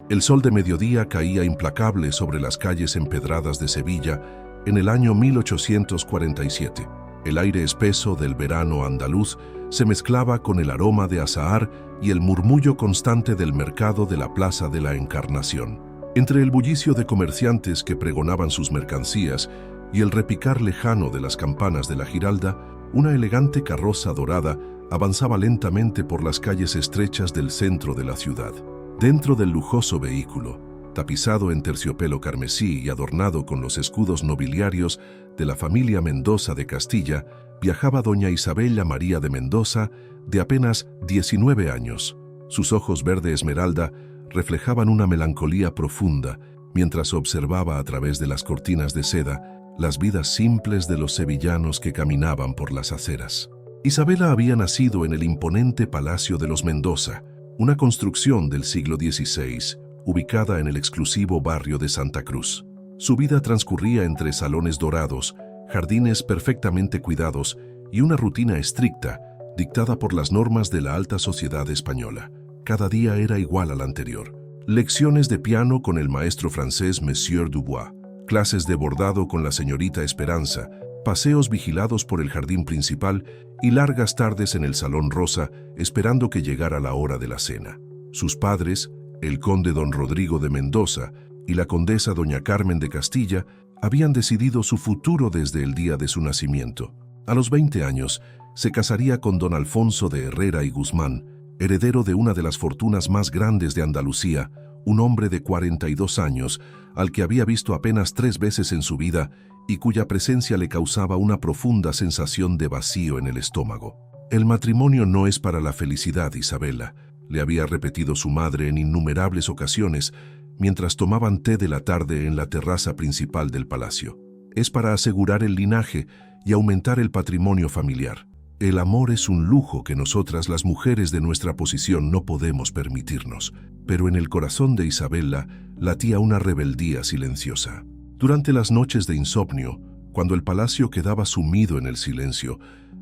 El sol de mediodía caía implacable sobre las calles empedradas de Sevilla en el año 1847. El aire espeso del verano andaluz se mezclaba con el aroma de azahar y el murmullo constante del mercado de la Plaza de la Encarnación. Entre el bullicio de comerciantes que pregonaban sus mercancías y el repicar lejano de las campanas de la Giralda, una elegante carroza dorada avanzaba lentamente por las calles estrechas del centro de la ciudad. Dentro del lujoso vehículo, tapizado en terciopelo carmesí y adornado con los escudos nobiliarios de la familia Mendoza de Castilla, viajaba doña Isabella María de Mendoza, de apenas 19 años. Sus ojos verde esmeralda reflejaban una melancolía profunda mientras observaba a través de las cortinas de seda las vidas simples de los sevillanos que caminaban por las aceras. Isabela había nacido en el imponente Palacio de los Mendoza, una construcción del siglo XVI, ubicada en el exclusivo barrio de Santa Cruz. Su vida transcurría entre salones dorados, jardines perfectamente cuidados y una rutina estricta, dictada por las normas de la alta sociedad española. Cada día era igual al anterior. Lecciones de piano con el maestro francés Monsieur Dubois, clases de bordado con la señorita Esperanza, paseos vigilados por el jardín principal y largas tardes en el Salón Rosa esperando que llegara la hora de la cena. Sus padres, el conde don Rodrigo de Mendoza y la condesa doña Carmen de Castilla, habían decidido su futuro desde el día de su nacimiento. A los 20 años, se casaría con don Alfonso de Herrera y Guzmán, heredero de una de las fortunas más grandes de Andalucía, un hombre de 42 años, al que había visto apenas 3 veces en su vida y cuya presencia le causaba una profunda sensación de vacío en el estómago. El matrimonio no es para la felicidad, Isabela, le había repetido su madre en innumerables ocasiones mientras tomaban té de la tarde en la terraza principal del palacio. Es para asegurar el linaje y aumentar el patrimonio familiar. El amor es un lujo que nosotras, las mujeres de nuestra posición, no podemos permitirnos. Pero en el corazón de Isabela latía una rebeldía silenciosa. Durante las noches de insomnio, cuando el palacio quedaba sumido en el silencio,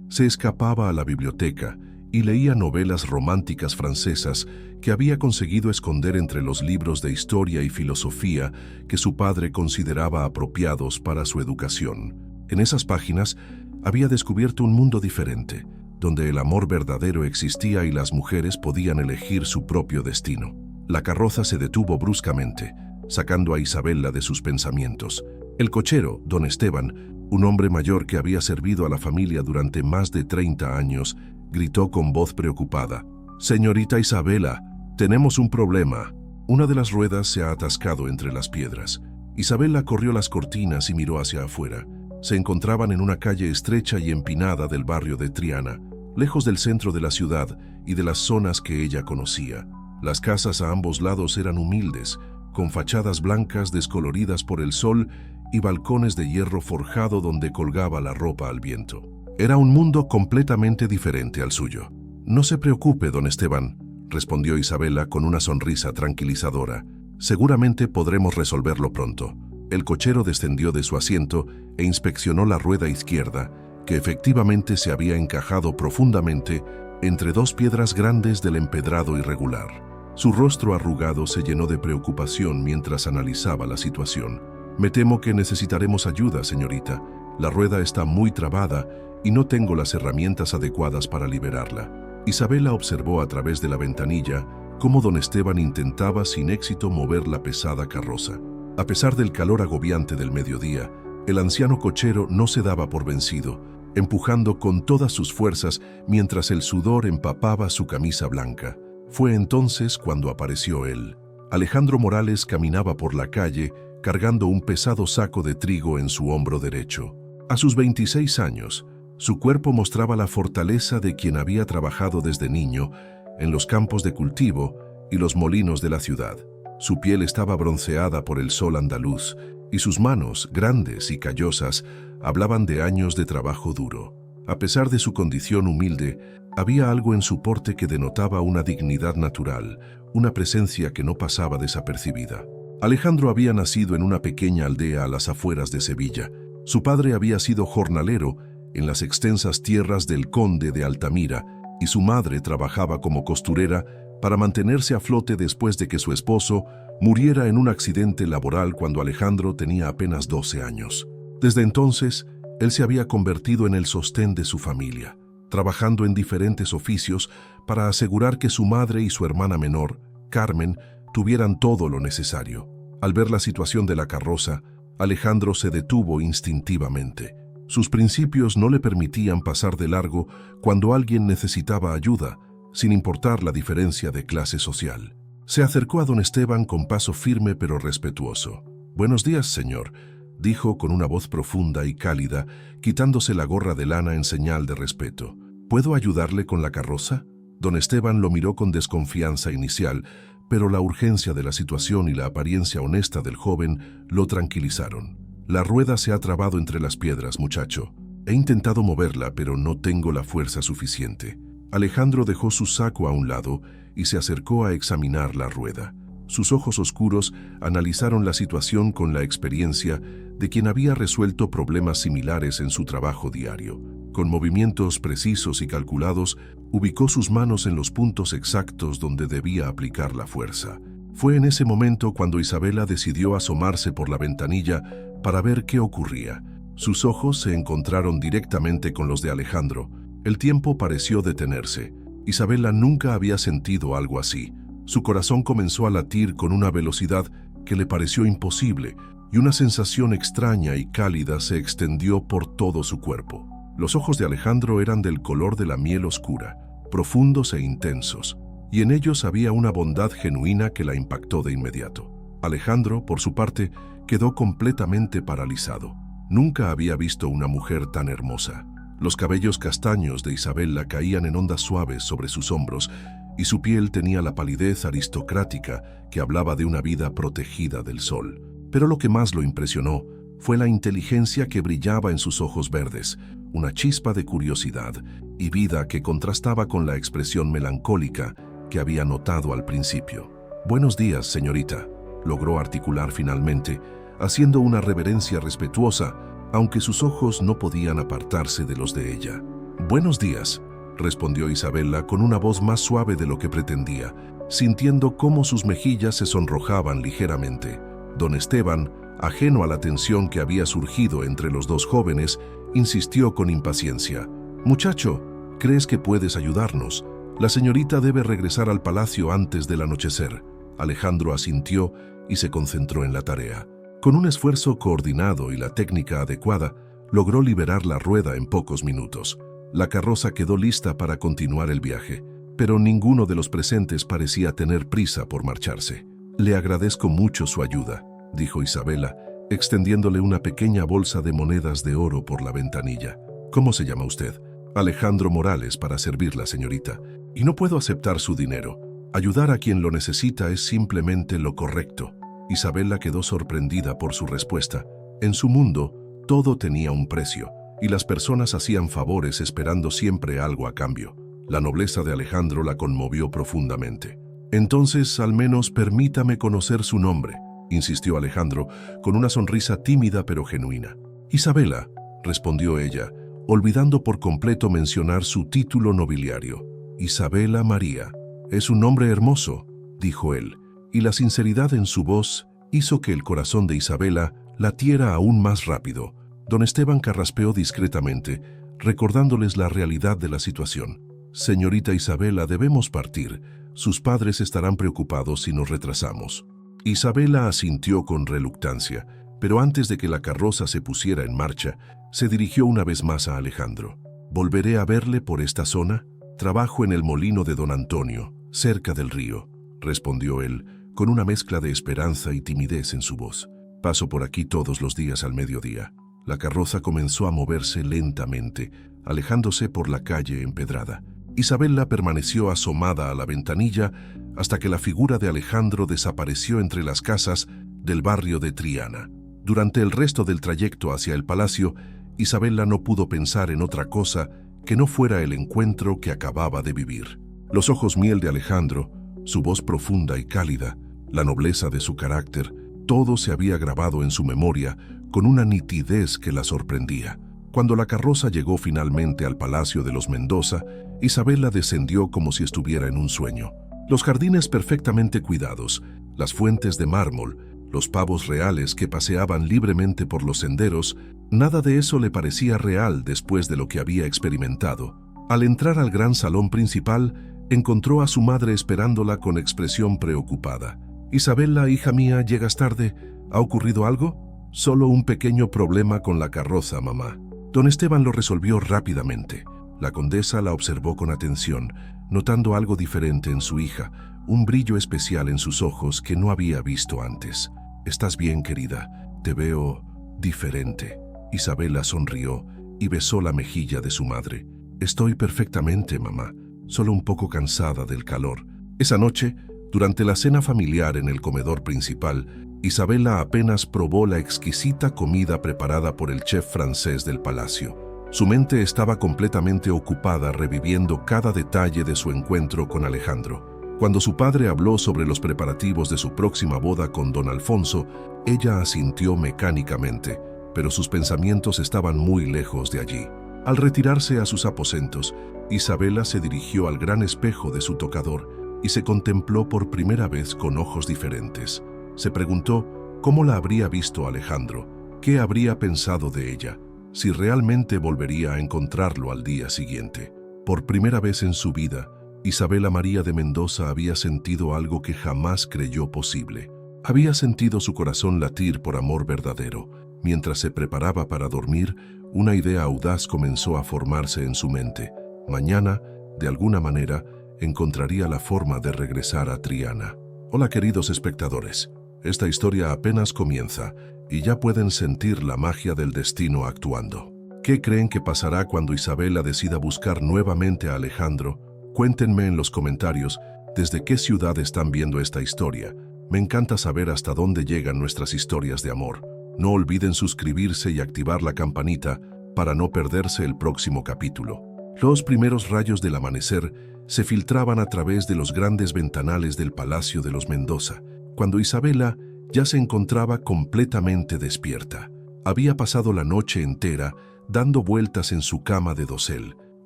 se escapaba a la biblioteca y leía novelas románticas francesas que había conseguido esconder entre los libros de historia y filosofía que su padre consideraba apropiados para su educación. En esas páginas había descubierto un mundo diferente, donde el amor verdadero existía y las mujeres podían elegir su propio destino. La carroza se detuvo bruscamente, sacando a Isabela de sus pensamientos. El cochero, don Esteban, un hombre mayor que había servido a la familia durante más de 30 años, gritó con voz preocupada: «Señorita Isabela, tenemos un problema». Una de las ruedas se ha atascado entre las piedras. Isabela corrió las cortinas y miró hacia afuera. Se encontraban en una calle estrecha y empinada del barrio de Triana, lejos del centro de la ciudad y de las zonas que ella conocía. Las casas a ambos lados eran humildes, con fachadas blancas descoloridas por el sol y balcones de hierro forjado donde colgaba la ropa al viento. Era un mundo completamente diferente al suyo. «No se preocupe, don Esteban», respondió Isabela con una sonrisa tranquilizadora. «Seguramente podremos resolverlo pronto». El cochero descendió de su asiento e inspeccionó la rueda izquierda, que efectivamente se había encajado profundamente entre 2 piedras grandes del empedrado irregular. Su rostro arrugado se llenó de preocupación mientras analizaba la situación. «Me temo que necesitaremos ayuda, señorita. La rueda está muy trabada y no tengo las herramientas adecuadas para liberarla». Isabela observó a través de la ventanilla cómo don Esteban intentaba sin éxito mover la pesada carroza. A pesar del calor agobiante del mediodía, el anciano cochero no se daba por vencido, empujando con todas sus fuerzas mientras el sudor empapaba su camisa blanca. Fue entonces cuando apareció él. Alejandro Morales caminaba por la calle cargando un pesado saco de trigo en su hombro derecho. A sus 26 años, su cuerpo mostraba la fortaleza de quien había trabajado desde niño en los campos de cultivo y los molinos de la ciudad. Su piel estaba bronceada por el sol andaluz y sus manos, grandes y callosas, hablaban de años de trabajo duro. A pesar de su condición humilde, había algo en su porte que denotaba una dignidad natural, una presencia que no pasaba desapercibida. Alejandro había nacido en una pequeña aldea a las afueras de Sevilla. Su padre había sido jornalero en las extensas tierras del conde de Altamira y su madre trabajaba como costurera para mantenerse a flote después de que su esposo muriera en un accidente laboral cuando Alejandro tenía apenas 12 años. Desde entonces, él se había convertido en el sostén de su familia, trabajando en diferentes oficios para asegurar que su madre y su hermana menor, Carmen, tuvieran todo lo necesario. Al ver la situación de la carroza, Alejandro se detuvo instintivamente. Sus principios no le permitían pasar de largo cuando alguien necesitaba ayuda, sin importar la diferencia de clase social. Se acercó a don Esteban con paso firme pero respetuoso. «Buenos días, señor», dijo con una voz profunda y cálida, quitándose la gorra de lana en señal de respeto. «¿Puedo ayudarle con la carroza?». Don Esteban lo miró con desconfianza inicial, pero la urgencia de la situación y la apariencia honesta del joven lo tranquilizaron. «La rueda se ha trabado entre las piedras, muchacho. He intentado moverla, pero no tengo la fuerza suficiente». Alejandro dejó su saco a un lado y se acercó a examinar la rueda. Sus ojos oscuros analizaron la situación con la experiencia de quien había resuelto problemas similares en su trabajo diario. Con movimientos precisos y calculados, ubicó sus manos en los puntos exactos donde debía aplicar la fuerza. Fue en ese momento cuando Isabela decidió asomarse por la ventanilla para ver qué ocurría. Sus ojos se encontraron directamente con los de Alejandro. El tiempo pareció detenerse. Isabela nunca había sentido algo así. Su corazón comenzó a latir con una velocidad que le pareció imposible, y una sensación extraña y cálida se extendió por todo su cuerpo. Los ojos de Alejandro eran del color de la miel oscura, profundos e intensos, y en ellos había una bondad genuina que la impactó de inmediato. Alejandro, por su parte, quedó completamente paralizado. Nunca había visto una mujer tan hermosa. Los cabellos castaños de Isabela caían en ondas suaves sobre sus hombros, y su piel tenía la palidez aristocrática que hablaba de una vida protegida del sol. Pero lo que más lo impresionó fue la inteligencia que brillaba en sus ojos verdes, una chispa de curiosidad y vida que contrastaba con la expresión melancólica que había notado al principio. «Buenos días, señorita», logró articular finalmente, haciendo una reverencia respetuosa, aunque sus ojos no podían apartarse de los de ella. «Buenos días», respondió Isabela con una voz más suave de lo que pretendía, sintiendo cómo sus mejillas se sonrojaban ligeramente. Don Esteban, ajeno a la tensión que había surgido entre los dos jóvenes, insistió con impaciencia. «Muchacho, ¿crees que puedes ayudarnos? La señorita debe regresar al palacio antes del anochecer». Alejandro asintió y se concentró en la tarea. Con un esfuerzo coordinado y la técnica adecuada, logró liberar la rueda en pocos minutos. La carroza quedó lista para continuar el viaje, pero ninguno de los presentes parecía tener prisa por marcharse. «Le agradezco mucho su ayuda», dijo Isabela, extendiéndole una pequeña bolsa de monedas de oro por la ventanilla. «¿Cómo se llama usted?» «Alejandro Morales, para servirla, señorita. Y no puedo aceptar su dinero. Ayudar a quien lo necesita es simplemente lo correcto». Isabela quedó sorprendida por su respuesta. En su mundo, todo tenía un precio, y las personas hacían favores esperando siempre algo a cambio. La nobleza de Alejandro la conmovió profundamente. «Entonces, al menos permítame conocer su nombre», insistió Alejandro, con una sonrisa tímida pero genuina. «Isabela», respondió ella, olvidando por completo mencionar su título nobiliario. «Isabela María. Es un nombre hermoso», dijo él, y la sinceridad en su voz hizo que el corazón de Isabela latiera aún más rápido. Don Esteban carraspeó discretamente, recordándoles la realidad de la situación. «Señorita Isabela, debemos partir. Sus padres estarán preocupados si nos retrasamos». Isabela asintió con reluctancia, pero antes de que la carroza se pusiera en marcha, se dirigió una vez más a Alejandro. «¿Volveré a verle por esta zona? Trabajo en el molino de don Antonio, cerca del río», respondió él, con una mezcla de esperanza y timidez en su voz. «Paso por aquí todos los días al mediodía». La carroza comenzó a moverse lentamente, alejándose por la calle empedrada. Isabela permaneció asomada a la ventanilla hasta que la figura de Alejandro desapareció entre las casas del barrio de Triana. Durante el resto del trayecto hacia el palacio, Isabela no pudo pensar en otra cosa que no fuera el encuentro que acababa de vivir. Los ojos miel de Alejandro, su voz profunda y cálida, la nobleza de su carácter, todo se había grabado en su memoria con una nitidez que la sorprendía. Cuando la carroza llegó finalmente al palacio de los Mendoza, Isabela descendió como si estuviera en un sueño. Los jardines perfectamente cuidados, las fuentes de mármol, los pavos reales que paseaban libremente por los senderos, nada de eso le parecía real después de lo que había experimentado. Al entrar al gran salón principal, encontró a su madre esperándola con expresión preocupada. «Isabela, hija mía, llegas tarde. ¿Ha ocurrido algo?» «Solo un pequeño problema con la carroza, mamá». Don Esteban lo resolvió rápidamente. La condesa la observó con atención, notando algo diferente en su hija, un brillo especial en sus ojos que no había visto antes. «¿Estás bien, querida? Te veo diferente». Isabela sonrió y besó la mejilla de su madre. «Estoy perfectamente, mamá, solo un poco cansada del calor». Esa noche, durante la cena familiar en el comedor principal, Isabela apenas probó la exquisita comida preparada por el chef francés del palacio. Su mente estaba completamente ocupada reviviendo cada detalle de su encuentro con Alejandro. Cuando su padre habló sobre los preparativos de su próxima boda con don Alfonso, ella asintió mecánicamente, pero sus pensamientos estaban muy lejos de allí. Al retirarse a sus aposentos, Isabela se dirigió al gran espejo de su tocador y se contempló por primera vez con ojos diferentes. Se preguntó cómo la habría visto Alejandro, qué habría pensado de ella, si realmente volvería a encontrarlo al día siguiente. Por primera vez en su vida, Isabela María de Mendoza había sentido algo que jamás creyó posible. Había sentido su corazón latir por amor verdadero. Mientras se preparaba para dormir, una idea audaz comenzó a formarse en su mente. Mañana, de alguna manera, encontraría la forma de regresar a Triana. Hola, queridos espectadores. Esta historia apenas comienza y ya pueden sentir la magia del destino actuando. ¿Qué creen que pasará cuando Isabela decida buscar nuevamente a Alejandro? Cuéntenme en los comentarios desde qué ciudad están viendo esta historia. Me encanta saber hasta dónde llegan nuestras historias de amor. No olviden suscribirse y activar la campanita para no perderse el próximo capítulo. Los primeros rayos del amanecer se filtraban a través de los grandes ventanales del Palacio de los Mendoza, cuando Isabela ya se encontraba completamente despierta. Había pasado la noche entera dando vueltas en su cama de dosel,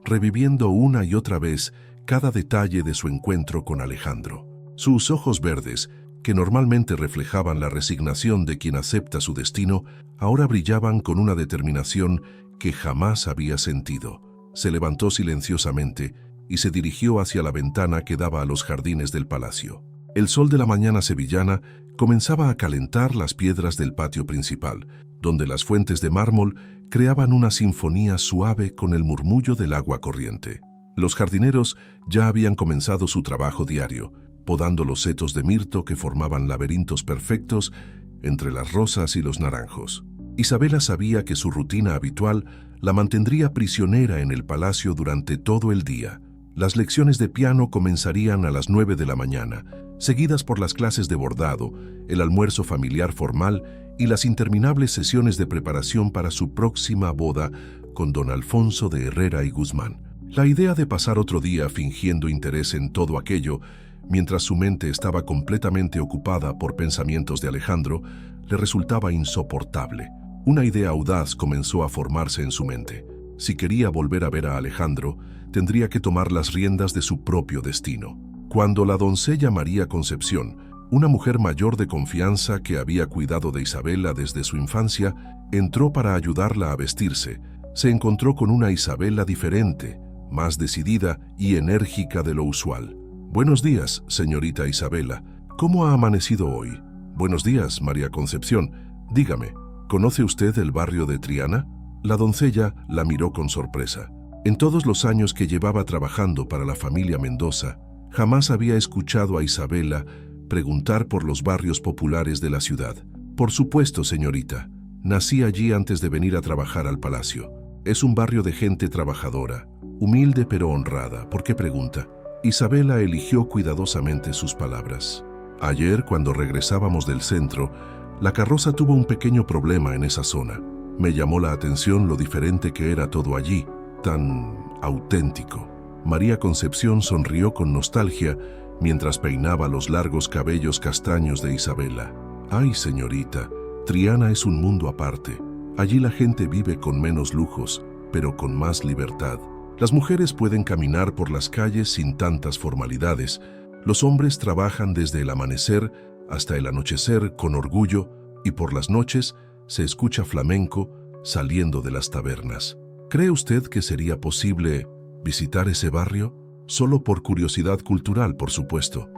reviviendo una y otra vez cada detalle de su encuentro con Alejandro. Sus ojos verdes, que normalmente reflejaban la resignación de quien acepta su destino, ahora brillaban con una determinación que jamás había sentido. Se levantó silenciosamente y se dirigió hacia la ventana que daba a los jardines del palacio. El sol de la mañana sevillana comenzaba a calentar las piedras del patio principal, donde las fuentes de mármol creaban una sinfonía suave con el murmullo del agua corriente. Los jardineros ya habían comenzado su trabajo diario, podando los setos de mirto que formaban laberintos perfectos entre las rosas y los naranjos. Isabela sabía que su rutina habitual la mantendría prisionera en el palacio durante todo el día. Las lecciones de piano comenzarían a las 9 de la mañana, seguidas por las clases de bordado, el almuerzo familiar formal y las interminables sesiones de preparación para su próxima boda con don Alfonso de Herrera y Guzmán. La idea de pasar otro día fingiendo interés en todo aquello, mientras su mente estaba completamente ocupada por pensamientos de Alejandro, le resultaba insoportable. Una idea audaz comenzó a formarse en su mente. Si quería volver a ver a Alejandro, tendría que tomar las riendas de su propio destino. Cuando la doncella María Concepción, una mujer mayor de confianza que había cuidado de Isabela desde su infancia, entró para ayudarla a vestirse, se encontró con una Isabela diferente, más decidida y enérgica de lo usual. «Buenos días, señorita Isabela. ¿Cómo ha amanecido hoy?» «Buenos días, María Concepción. Dígame, ¿conoce usted el barrio de Triana?» La doncella la miró con sorpresa. En todos los años que llevaba trabajando para la familia Mendoza, jamás había escuchado a Isabela preguntar por los barrios populares de la ciudad. «Por supuesto, señorita. Nací allí antes de venir a trabajar al palacio. Es un barrio de gente trabajadora, humilde pero honrada. ¿Por qué pregunta?» Isabela eligió cuidadosamente sus palabras. «Ayer, cuando regresábamos del centro, la carroza tuvo un pequeño problema en esa zona. Me llamó la atención lo diferente que era todo allí, tan auténtico». María Concepción sonrió con nostalgia mientras peinaba los largos cabellos castaños de Isabela. «Ay, señorita, Triana es un mundo aparte. Allí la gente vive con menos lujos, pero con más libertad. Las mujeres pueden caminar por las calles sin tantas formalidades. Los hombres trabajan desde el amanecer hasta el anochecer con orgullo, y por las noches se escucha flamenco saliendo de las tabernas. ¿Cree usted que sería posible visitar ese barrio? Solo por curiosidad cultural, por supuesto.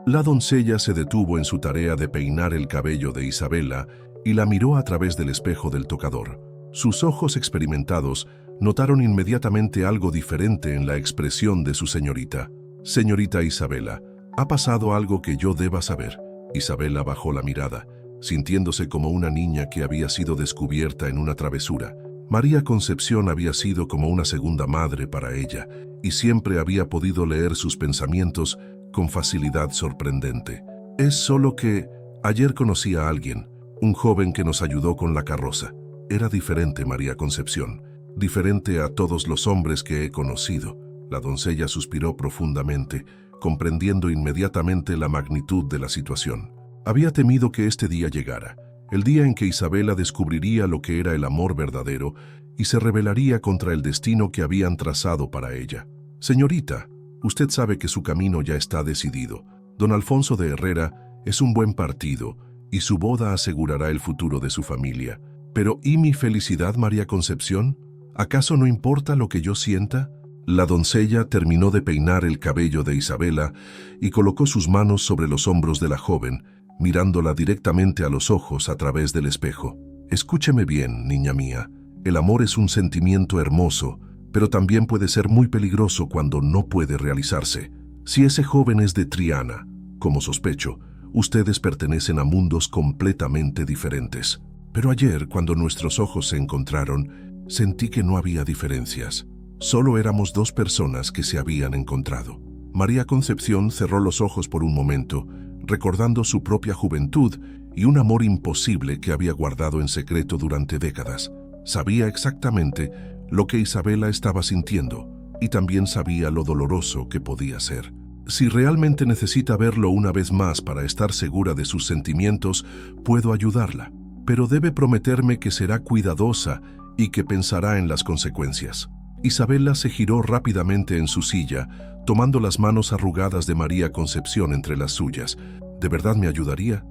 La doncella se detuvo en su tarea de peinar el cabello de Isabela y la miró a través del espejo del tocador. Sus ojos experimentados notaron inmediatamente algo diferente en la expresión de su señorita. «Señorita Isabela, ha pasado algo que yo deba saber». Isabela bajó la mirada, sintiéndose como una niña que había sido descubierta en una travesura. María Concepción había sido como una segunda madre para ella y siempre había podido leer sus pensamientos con facilidad sorprendente. «Es solo que ayer conocí a alguien, un joven que nos ayudó con la carroza. Era diferente, María Concepción, diferente a todos los hombres que he conocido». La doncella suspiró profundamente, comprendiendo inmediatamente la magnitud de la situación. Había temido que este día llegara, el día en que Isabela descubriría lo que era el amor verdadero y se rebelaría contra el destino que habían trazado para ella. «Señorita, usted sabe que su camino ya está decidido. Don Alfonso de Herrera es un buen partido y su boda asegurará el futuro de su familia. Pero ¿y mi felicidad, María Concepción? ¿Acaso no importa lo que yo sienta?». La doncella terminó de peinar el cabello de Isabela y colocó sus manos sobre los hombros de la joven, mirándola directamente a los ojos a través del espejo. «Escúcheme bien, niña mía. El amor es un sentimiento hermoso, pero también puede ser muy peligroso cuando no puede realizarse. Si ese joven es de Triana, como sospecho, ustedes pertenecen a mundos completamente diferentes. Pero ayer, cuando nuestros ojos se encontraron, sentí que no había diferencias. Solo éramos dos personas que se habían encontrado». María Concepción cerró los ojos por un momento, recordando su propia juventud y un amor imposible que había guardado en secreto durante décadas. Sabía exactamente lo que Isabela estaba sintiendo y también sabía lo doloroso que podía ser. «Si realmente necesita verlo una vez más para estar segura de sus sentimientos, puedo ayudarla, pero debe prometerme que será cuidadosa y que pensará en las consecuencias». Isabela se giró rápidamente en su silla, tomando las manos arrugadas de María Concepción entre las suyas. «¿De verdad me ayudaría?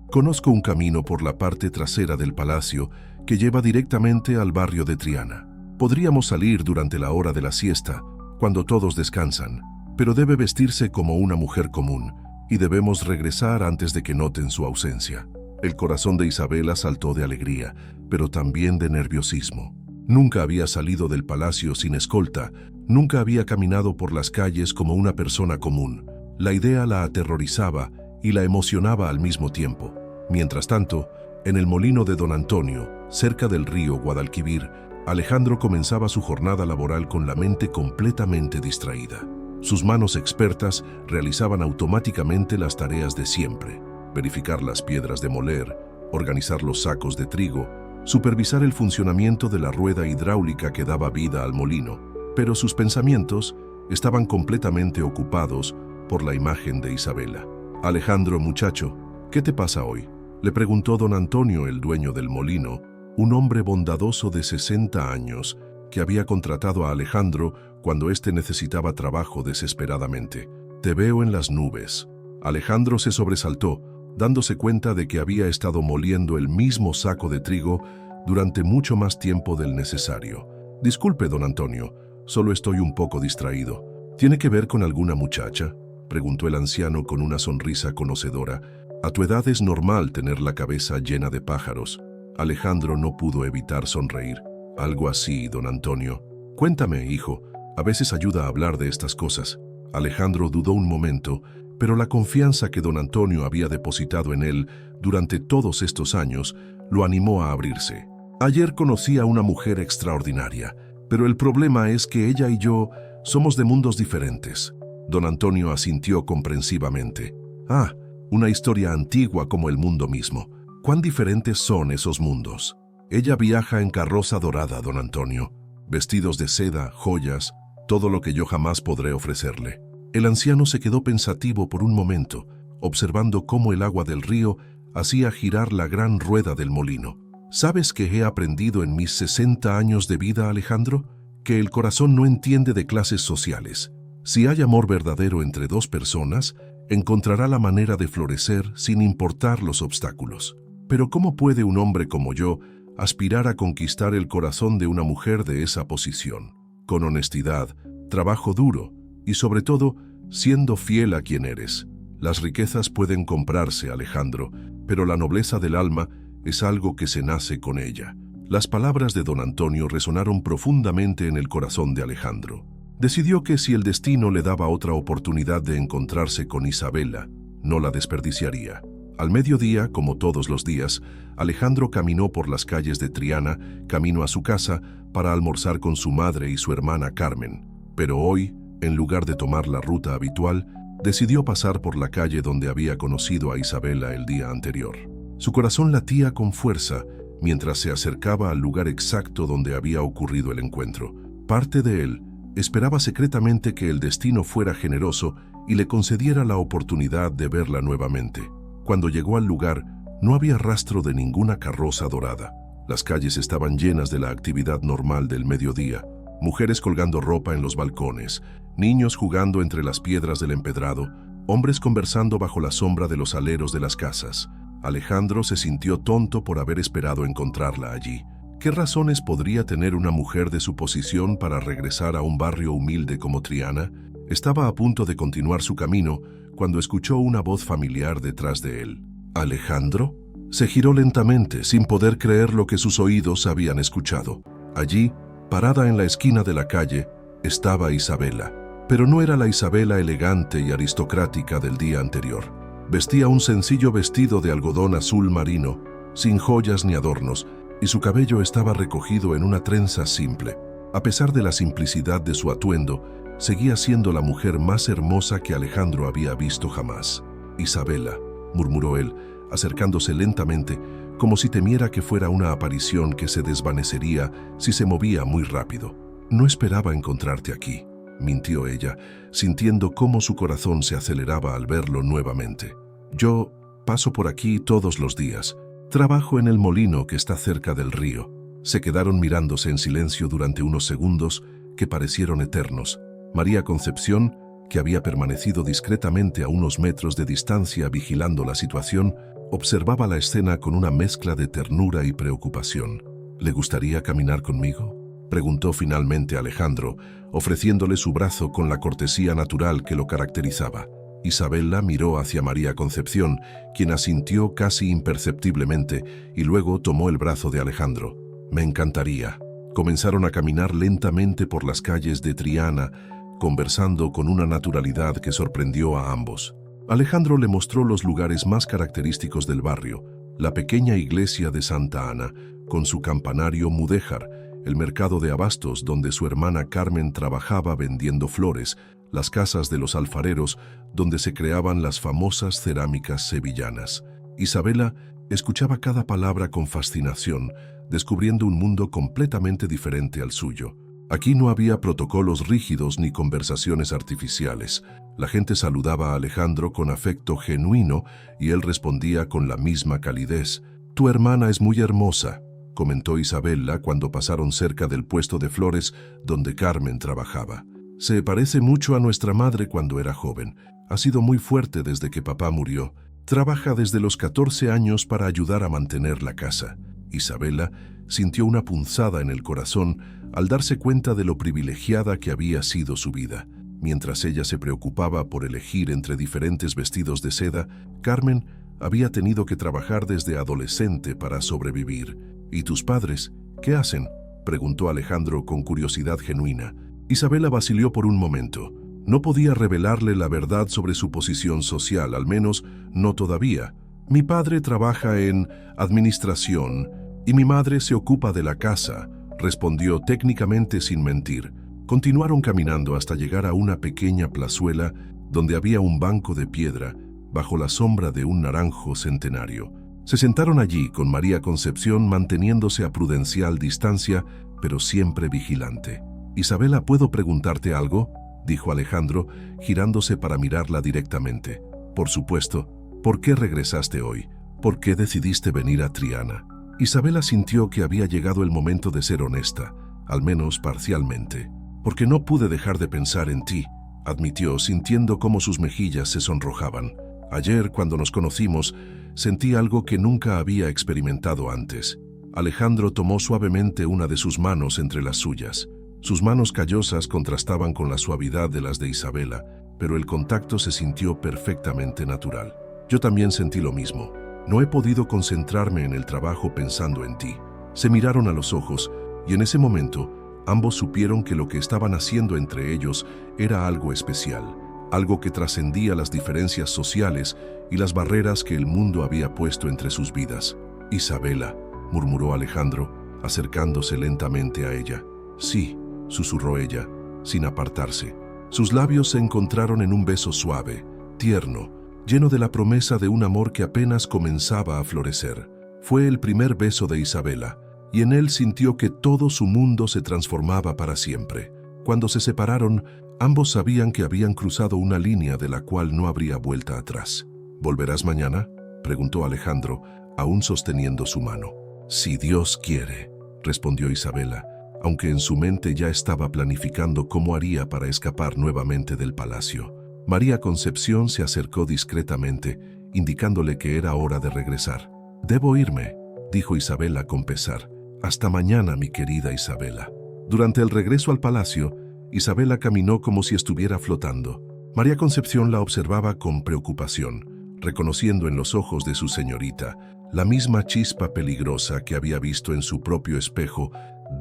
Conozco un camino por la parte trasera del palacio que lleva directamente al barrio de Triana. Podríamos salir durante la hora de la siesta, cuando todos descansan, pero debe vestirse como una mujer común y debemos regresar antes de que noten su ausencia». El corazón de Isabela saltó de alegría, pero también de nerviosismo. Nunca había salido del palacio sin escolta, nunca había caminado por las calles como una persona común. La idea la aterrorizaba y la emocionaba al mismo tiempo. Mientras tanto, en el molino de don Antonio, cerca del río Guadalquivir, Alejandro comenzaba su jornada laboral con la mente completamente distraída. Sus manos expertas realizaban automáticamente las tareas de siempre: verificar las piedras de moler, organizar los sacos de trigo, supervisar el funcionamiento de la rueda hidráulica que daba vida al molino, pero sus pensamientos estaban completamente ocupados por la imagen de Isabela. «Alejandro, muchacho, ¿qué te pasa hoy?», le preguntó don Antonio, el dueño del molino, un hombre bondadoso de 60 años que había contratado a Alejandro cuando éste necesitaba trabajo desesperadamente. «Te veo en las nubes». Alejandro se sobresaltó, dándose cuenta de que había estado moliendo el mismo saco de trigo durante mucho más tiempo del necesario. «Disculpe, don Antonio, solo estoy un poco distraído». «¿Tiene que ver con alguna muchacha?», preguntó el anciano con una sonrisa conocedora. «A tu edad es normal tener la cabeza llena de pájaros». Alejandro no pudo evitar sonreír. «Algo así, don Antonio». «Cuéntame, hijo, a veces ayuda a hablar de estas cosas». Alejandro dudó un momento, pero la confianza que don Antonio había depositado en él durante todos estos años lo animó a abrirse. «Ayer conocí a una mujer extraordinaria, pero el problema es que ella y yo somos de mundos diferentes». Don Antonio asintió comprensivamente. «Ah, una historia antigua como el mundo mismo. ¿Cuán diferentes son esos mundos?». «Ella viaja en carroza dorada, don Antonio. Vestidos de seda, joyas, todo lo que yo jamás podré ofrecerle». El anciano se quedó pensativo por un momento, observando cómo el agua del río hacía girar la gran rueda del molino. «¿Sabes qué he aprendido en mis 60 años de vida, Alejandro? Que el corazón no entiende de clases sociales. Si hay amor verdadero entre dos personas, encontrará la manera de florecer sin importar los obstáculos. Pero ¿cómo puede un hombre como yo aspirar a conquistar el corazón de una mujer de esa posición? Con honestidad, trabajo duro y, sobre todo, siendo fiel a quien eres. Las riquezas pueden comprarse, Alejandro, pero la nobleza del alma es algo que se nace con ella. Las palabras de don Antonio resonaron profundamente en el corazón de Alejandro. Decidió que si el destino le daba otra oportunidad de encontrarse con Isabela, no la desperdiciaría. Al mediodía, como todos los días, Alejandro caminó por las calles de Triana, camino a su casa, para almorzar con su madre y su hermana Carmen. Pero hoy, en lugar de tomar la ruta habitual, decidió pasar por la calle donde había conocido a Isabela el día anterior. Su corazón latía con fuerza mientras se acercaba al lugar exacto donde había ocurrido el encuentro. Parte de él esperaba secretamente que el destino fuera generoso y le concediera la oportunidad de verla nuevamente. Cuando llegó al lugar, no había rastro de ninguna carroza dorada. Las calles estaban llenas de la actividad normal del mediodía: mujeres colgando ropa en los balcones, niños jugando entre las piedras del empedrado, hombres conversando bajo la sombra de los aleros de las casas. Alejandro se sintió tonto por haber esperado encontrarla allí. ¿Qué razones podría tener una mujer de su posición para regresar a un barrio humilde como Triana? Estaba a punto de continuar su camino cuando escuchó una voz familiar detrás de él. ¿Alejandro? Se giró lentamente, sin poder creer lo que sus oídos habían escuchado. Allí, parada en la esquina de la calle, estaba Isabela. Pero no era la Isabela elegante y aristocrática del día anterior. Vestía un sencillo vestido de algodón azul marino, sin joyas ni adornos, y su cabello estaba recogido en una trenza simple. A pesar de la simplicidad de su atuendo, seguía siendo la mujer más hermosa que Alejandro había visto jamás. «Isabela», murmuró él, acercándose lentamente, como si temiera que fuera una aparición que se desvanecería si se movía muy rápido. «No esperaba encontrarte aquí», mintió ella, sintiendo cómo su corazón se aceleraba al verlo nuevamente. «Yo paso por aquí todos los días. Trabajo en el molino que está cerca del río». Se quedaron mirándose en silencio durante unos segundos que parecieron eternos. María Concepción, que había permanecido discretamente a unos metros de distancia vigilando la situación, observaba la escena con una mezcla de ternura y preocupación. «¿Le gustaría caminar conmigo?», preguntó finalmente Alejandro, ofreciéndole su brazo con la cortesía natural que lo caracterizaba. Isabela miró hacia María Concepción, quien asintió casi imperceptiblemente, y luego tomó el brazo de Alejandro. «Me encantaría». Comenzaron a caminar lentamente por las calles de Triana, conversando con una naturalidad que sorprendió a ambos. Alejandro le mostró los lugares más característicos del barrio: la pequeña iglesia de Santa Ana, con su campanario mudéjar, el mercado de abastos donde su hermana Carmen trabajaba vendiendo flores, las casas de los alfareros donde se creaban las famosas cerámicas sevillanas. Isabela escuchaba cada palabra con fascinación, descubriendo un mundo completamente diferente al suyo. Aquí no había protocolos rígidos ni conversaciones artificiales. La gente saludaba a Alejandro con afecto genuino y él respondía con la misma calidez. «Tu hermana es muy hermosa», comentó Isabela cuando pasaron cerca del puesto de flores donde Carmen trabajaba. «Se parece mucho a nuestra madre cuando era joven. Ha sido muy fuerte desde que papá murió. Trabaja desde los 14 años para ayudar a mantener la casa». Isabela sintió una punzada en el corazón al darse cuenta de lo privilegiada que había sido su vida. Mientras ella se preocupaba por elegir entre diferentes vestidos de seda, Carmen había tenido que trabajar desde adolescente para sobrevivir. «¿Y tus padres? ¿Qué hacen?», preguntó Alejandro con curiosidad genuina. Isabela vaciló por un momento. No podía revelarle la verdad sobre su posición social, al menos no todavía. «Mi padre trabaja en administración y mi madre se ocupa de la casa», respondió técnicamente sin mentir. Continuaron caminando hasta llegar a una pequeña plazuela donde había un banco de piedra bajo la sombra de un naranjo centenario. Se sentaron allí con María Concepción manteniéndose a prudencial distancia, pero siempre vigilante. «Isabela, ¿puedo preguntarte algo?», dijo Alejandro, girándose para mirarla directamente. «Por supuesto. ¿Por qué regresaste hoy? ¿Por qué decidiste venir a Triana?». Isabela sintió que había llegado el momento de ser honesta, al menos parcialmente. «Porque no pude dejar de pensar en ti», admitió, sintiendo cómo sus mejillas se sonrojaban. Ayer, cuando nos conocimos, sentí algo que nunca había experimentado antes. Alejandro tomó suavemente una de sus manos entre las suyas. Sus manos callosas contrastaban con la suavidad de las de Isabela, pero el contacto se sintió perfectamente natural. Yo también sentí lo mismo. No he podido concentrarme en el trabajo pensando en ti. Se miraron a los ojos y en ese momento ambos supieron que lo que estaban haciendo entre ellos era algo especial, algo que trascendía las diferencias sociales y las barreras que el mundo había puesto entre sus vidas. Isabela, murmuró Alejandro, acercándose lentamente a ella. Sí, susurró ella, sin apartarse. Sus labios se encontraron en un beso suave, tierno, lleno de la promesa de un amor que apenas comenzaba a florecer. Fue el primer beso de Isabela, y en él sintió que todo su mundo se transformaba para siempre. Cuando se separaron, ambos sabían que habían cruzado una línea de la cual no habría vuelta atrás. ¿Volverás mañana?, preguntó Alejandro, aún sosteniendo su mano. Si Dios quiere, respondió Isabela, aunque en su mente ya estaba planificando cómo haría para escapar nuevamente del palacio. María Concepción se acercó discretamente, indicándole que era hora de regresar. «Debo irme», dijo Isabela con pesar. «Hasta mañana, mi querida Isabela». Durante el regreso al palacio, Isabela caminó como si estuviera flotando. María Concepción la observaba con preocupación, reconociendo en los ojos de su señorita la misma chispa peligrosa que había visto en su propio espejo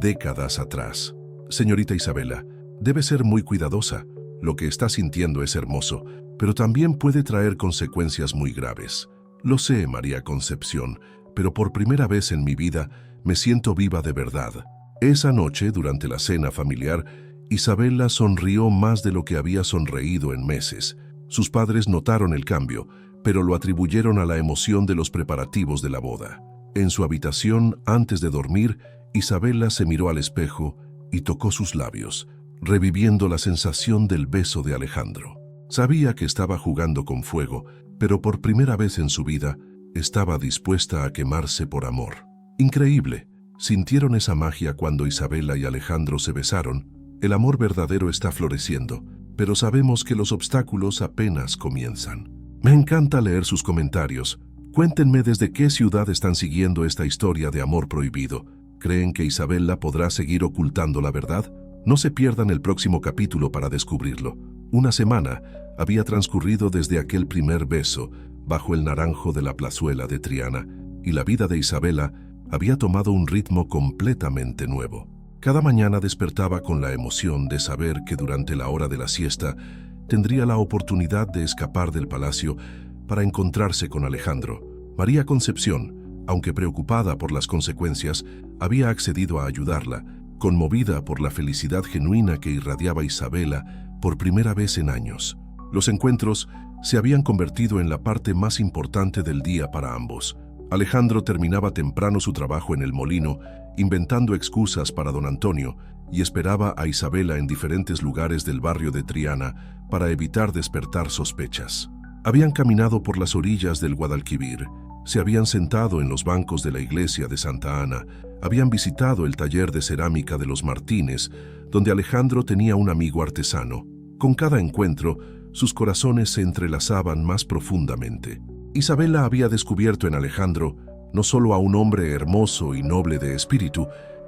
décadas atrás. «Señorita Isabela, debe ser muy cuidadosa. Lo que está sintiendo es hermoso, pero también puede traer consecuencias muy graves». «Lo sé, María Concepción, pero por primera vez en mi vida me siento viva de verdad». Esa noche, durante la cena familiar, Isabela sonrió más de lo que había sonreído en meses. Sus padres notaron el cambio, pero lo atribuyeron a la emoción de los preparativos de la boda. En su habitación, antes de dormir, Isabela se miró al espejo y tocó sus labios, reviviendo la sensación del beso de Alejandro. Sabía que estaba jugando con fuego, pero por primera vez en su vida estaba dispuesta a quemarse por amor. Increíble. Sintieron esa magia cuando Isabela y Alejandro se besaron. El amor verdadero está floreciendo, pero sabemos que los obstáculos apenas comienzan. Me encanta leer sus comentarios. Cuéntenme desde qué ciudad están siguiendo esta historia de amor prohibido. ¿Creen que Isabela podrá seguir ocultando la verdad? No se pierdan el próximo capítulo para descubrirlo. Una semana había transcurrido desde aquel primer beso bajo el naranjo de la plazuela de Triana, y la vida de Isabela había tomado un ritmo completamente nuevo. Cada mañana despertaba con la emoción de saber que durante la hora de la siesta tendría la oportunidad de escapar del palacio para encontrarse con Alejandro. María Concepción, aunque preocupada por las consecuencias, había accedido a ayudarla, conmovida por la felicidad genuina que irradiaba Isabela por primera vez en años. Los encuentros se habían convertido en la parte más importante del día para ambos. Alejandro terminaba temprano su trabajo en el molino, inventando excusas para don Antonio, y esperaba a Isabela en diferentes lugares del barrio de Triana para evitar despertar sospechas. Habían caminado por las orillas del Guadalquivir, se habían sentado en los bancos de la iglesia de Santa Ana, habían visitado el taller de cerámica de los Martínez, donde Alejandro tenía un amigo artesano. Con cada encuentro, sus corazones se entrelazaban más profundamente. Isabela había descubierto en Alejandro no solo a un hombre hermoso y noble de espíritu,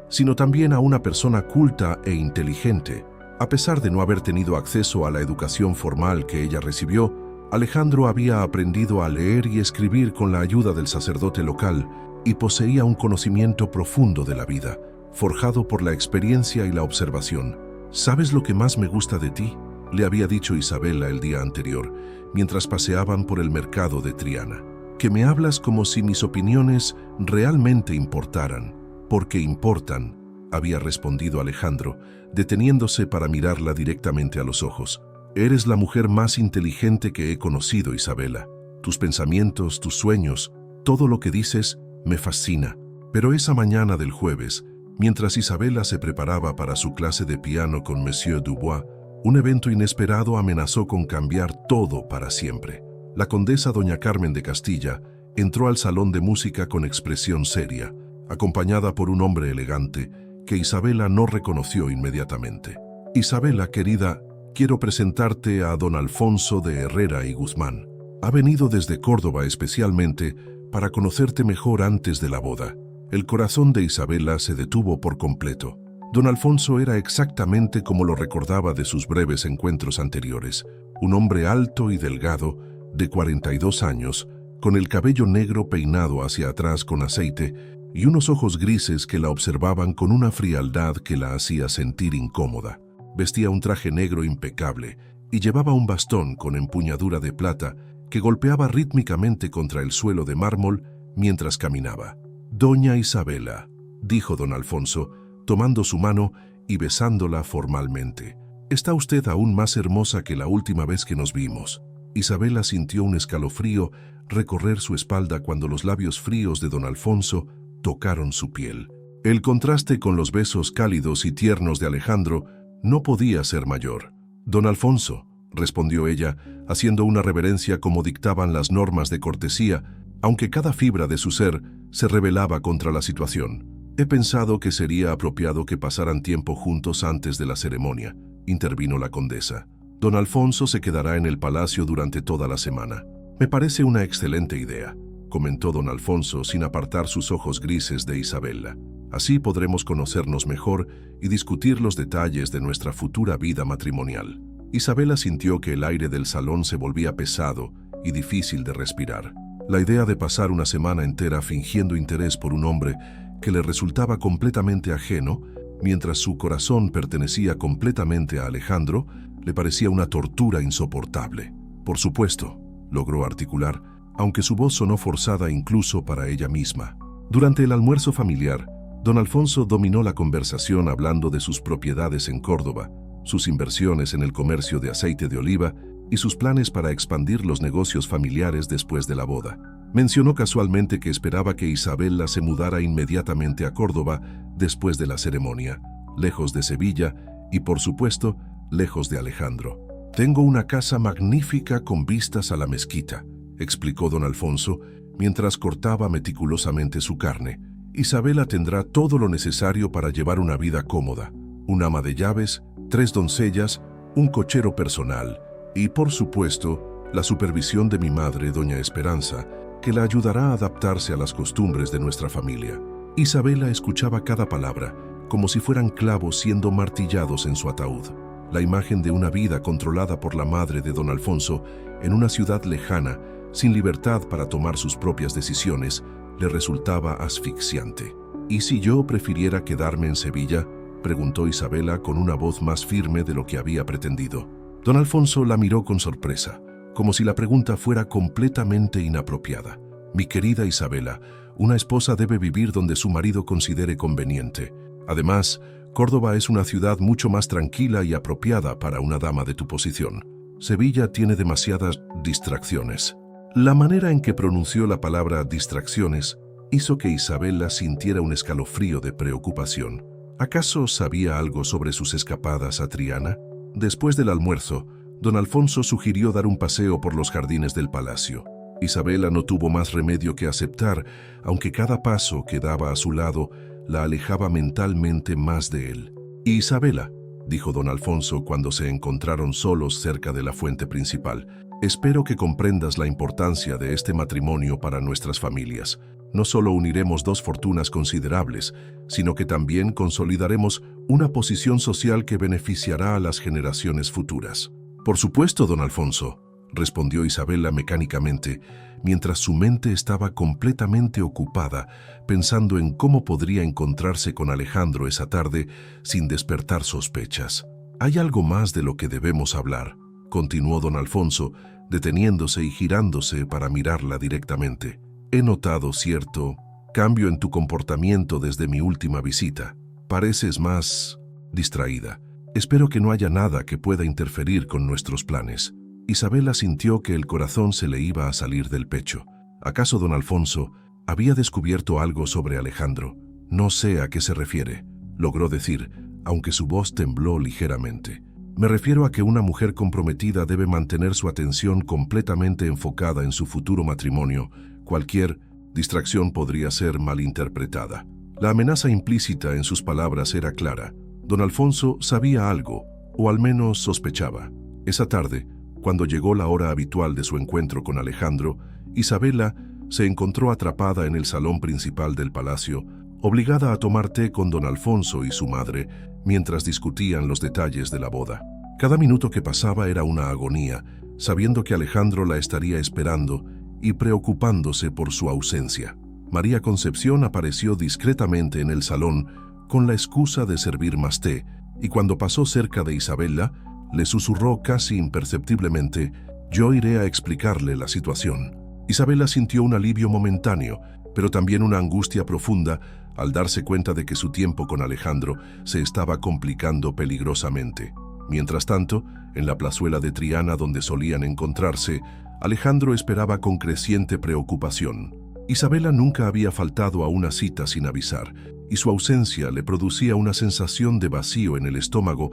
sino también a una persona culta e inteligente. A pesar de no haber tenido acceso a la educación formal que ella recibió, Alejandro había aprendido a leer y escribir con la ayuda del sacerdote local y poseía un conocimiento profundo de la vida, forjado por la experiencia y la observación. «¿Sabes lo que más me gusta de ti?», le había dicho Isabela el día anterior, mientras paseaban por el mercado de Triana. «Que me hablas como si mis opiniones realmente importaran». «Porque importan», había respondido Alejandro, deteniéndose para mirarla directamente a los ojos. «Eres la mujer más inteligente que he conocido, Isabela. Tus pensamientos, tus sueños, todo lo que dices me fascina». Pero esa mañana del jueves, mientras Isabela se preparaba para su clase de piano con Monsieur Dubois, un evento inesperado amenazó con cambiar todo para siempre. La condesa doña Carmen de Castilla entró al salón de música con expresión seria, acompañada por un hombre elegante que Isabela no reconoció inmediatamente. «Isabela, querida, quiero presentarte a don Alfonso de Herrera y Guzmán. Ha venido desde Córdoba especialmente para conocerte mejor antes de la boda. El corazón de Isabela se detuvo por completo. Don Alfonso era exactamente como lo recordaba de sus breves encuentros anteriores. Un hombre alto y delgado, de 42 años, con el cabello negro peinado hacia atrás con aceite y unos ojos grises que la observaban con una frialdad que la hacía sentir incómoda. Vestía un traje negro impecable y llevaba un bastón con empuñadura de plata que golpeaba rítmicamente contra el suelo de mármol mientras caminaba. «Doña Isabela», dijo don Alfonso, tomando su mano y besándola formalmente. «Está usted aún más hermosa que la última vez que nos vimos». Isabela sintió un escalofrío recorrer su espalda cuando los labios fríos de don Alfonso tocaron su piel. El contraste con los besos cálidos y tiernos de Alejandro no podía ser mayor. «Don Alfonso», respondió ella, haciendo una reverencia como dictaban las normas de cortesía, aunque cada fibra de su ser se rebelaba contra la situación. «He pensado que sería apropiado que pasaran tiempo juntos antes de la ceremonia», intervino la condesa. «Don Alfonso se quedará en el palacio durante toda la semana». «Me parece una excelente idea», comentó don Alfonso sin apartar sus ojos grises de Isabela. «Así podremos conocernos mejor y discutir los detalles de nuestra futura vida matrimonial». Isabela sintió que el aire del salón se volvía pesado y difícil de respirar. La idea de pasar una semana entera fingiendo interés por un hombre que le resultaba completamente ajeno, mientras su corazón pertenecía completamente a Alejandro, le parecía una tortura insoportable. «Por supuesto», logró articular, aunque su voz sonó forzada incluso para ella misma. Durante el almuerzo familiar, don Alfonso dominó la conversación hablando de sus propiedades en Córdoba, sus inversiones en el comercio de aceite de oliva y sus planes para expandir los negocios familiares después de la boda. Mencionó casualmente que esperaba que Isabela se mudara inmediatamente a Córdoba después de la ceremonia, lejos de Sevilla y, por supuesto, lejos de Alejandro. «Tengo una casa magnífica con vistas a la mezquita», explicó don Alfonso, mientras cortaba meticulosamente su carne. «Isabela tendrá todo lo necesario para llevar una vida cómoda, un ama de llaves, 3 doncellas, un cochero personal y, por supuesto, la supervisión de mi madre, doña Esperanza, que la ayudará a adaptarse a las costumbres de nuestra familia». Isabela escuchaba cada palabra, como si fueran clavos siendo martillados en su ataúd. La imagen de una vida controlada por la madre de don Alfonso en una ciudad lejana, sin libertad para tomar sus propias decisiones, le resultaba asfixiante. «¿Y si yo prefiriera quedarme en Sevilla?», preguntó Isabela con una voz más firme de lo que había pretendido. Don Alfonso la miró con sorpresa, como si la pregunta fuera completamente inapropiada. «Mi querida Isabela, una esposa debe vivir donde su marido considere conveniente. Además, Córdoba es una ciudad mucho más tranquila y apropiada para una dama de tu posición. Sevilla tiene demasiadas distracciones». La manera en que pronunció la palabra distracciones hizo que Isabela sintiera un escalofrío de preocupación. ¿Acaso sabía algo sobre sus escapadas a Triana? Después del almuerzo, don Alfonso sugirió dar un paseo por los jardines del palacio. Isabela no tuvo más remedio que aceptar, aunque cada paso que daba a su lado la alejaba mentalmente más de él. «Isabela», dijo don Alfonso cuando se encontraron solos cerca de la fuente principal, «espero que comprendas la importancia de este matrimonio para nuestras familias. No solo uniremos 2 fortunas considerables, sino que también consolidaremos una posición social que beneficiará a las generaciones futuras». «Por supuesto, don Alfonso», respondió Isabela mecánicamente, mientras su mente estaba completamente ocupada pensando en cómo podría encontrarse con Alejandro esa tarde sin despertar sospechas. «Hay algo más de lo que debemos hablar», continuó don Alfonso, deteniéndose y girándose para mirarla directamente. «He notado cierto cambio en tu comportamiento desde mi última visita. Pareces más distraída. Espero que no haya nada que pueda interferir con nuestros planes». Isabela sintió que el corazón se le iba a salir del pecho. ¿Acaso don Alfonso había descubierto algo sobre Alejandro? «No sé a qué se refiere», logró decir, aunque su voz tembló ligeramente. «Me refiero a que una mujer comprometida debe mantener su atención completamente enfocada en su futuro matrimonio. Cualquier distracción podría ser malinterpretada». La amenaza implícita en sus palabras era clara. Don Alfonso sabía algo, o al menos sospechaba. Esa tarde, cuando llegó la hora habitual de su encuentro con Alejandro, Isabela se encontró atrapada en el salón principal del palacio, obligada a tomar té con don Alfonso y su madre mientras discutían los detalles de la boda. Cada minuto que pasaba era una agonía, sabiendo que Alejandro la estaría esperando y preocupándose por su ausencia. María Concepción apareció discretamente en el salón con la excusa de servir más té, y cuando pasó cerca de Isabela, le susurró casi imperceptiblemente: «Yo iré a explicarle la situación». Isabela sintió un alivio momentáneo, pero también una angustia profunda al darse cuenta de que su tiempo con Alejandro se estaba complicando peligrosamente. Mientras tanto, en la plazuela de Triana donde solían encontrarse, Alejandro esperaba con creciente preocupación. Isabela nunca había faltado a una cita sin avisar, y su ausencia le producía una sensación de vacío en el estómago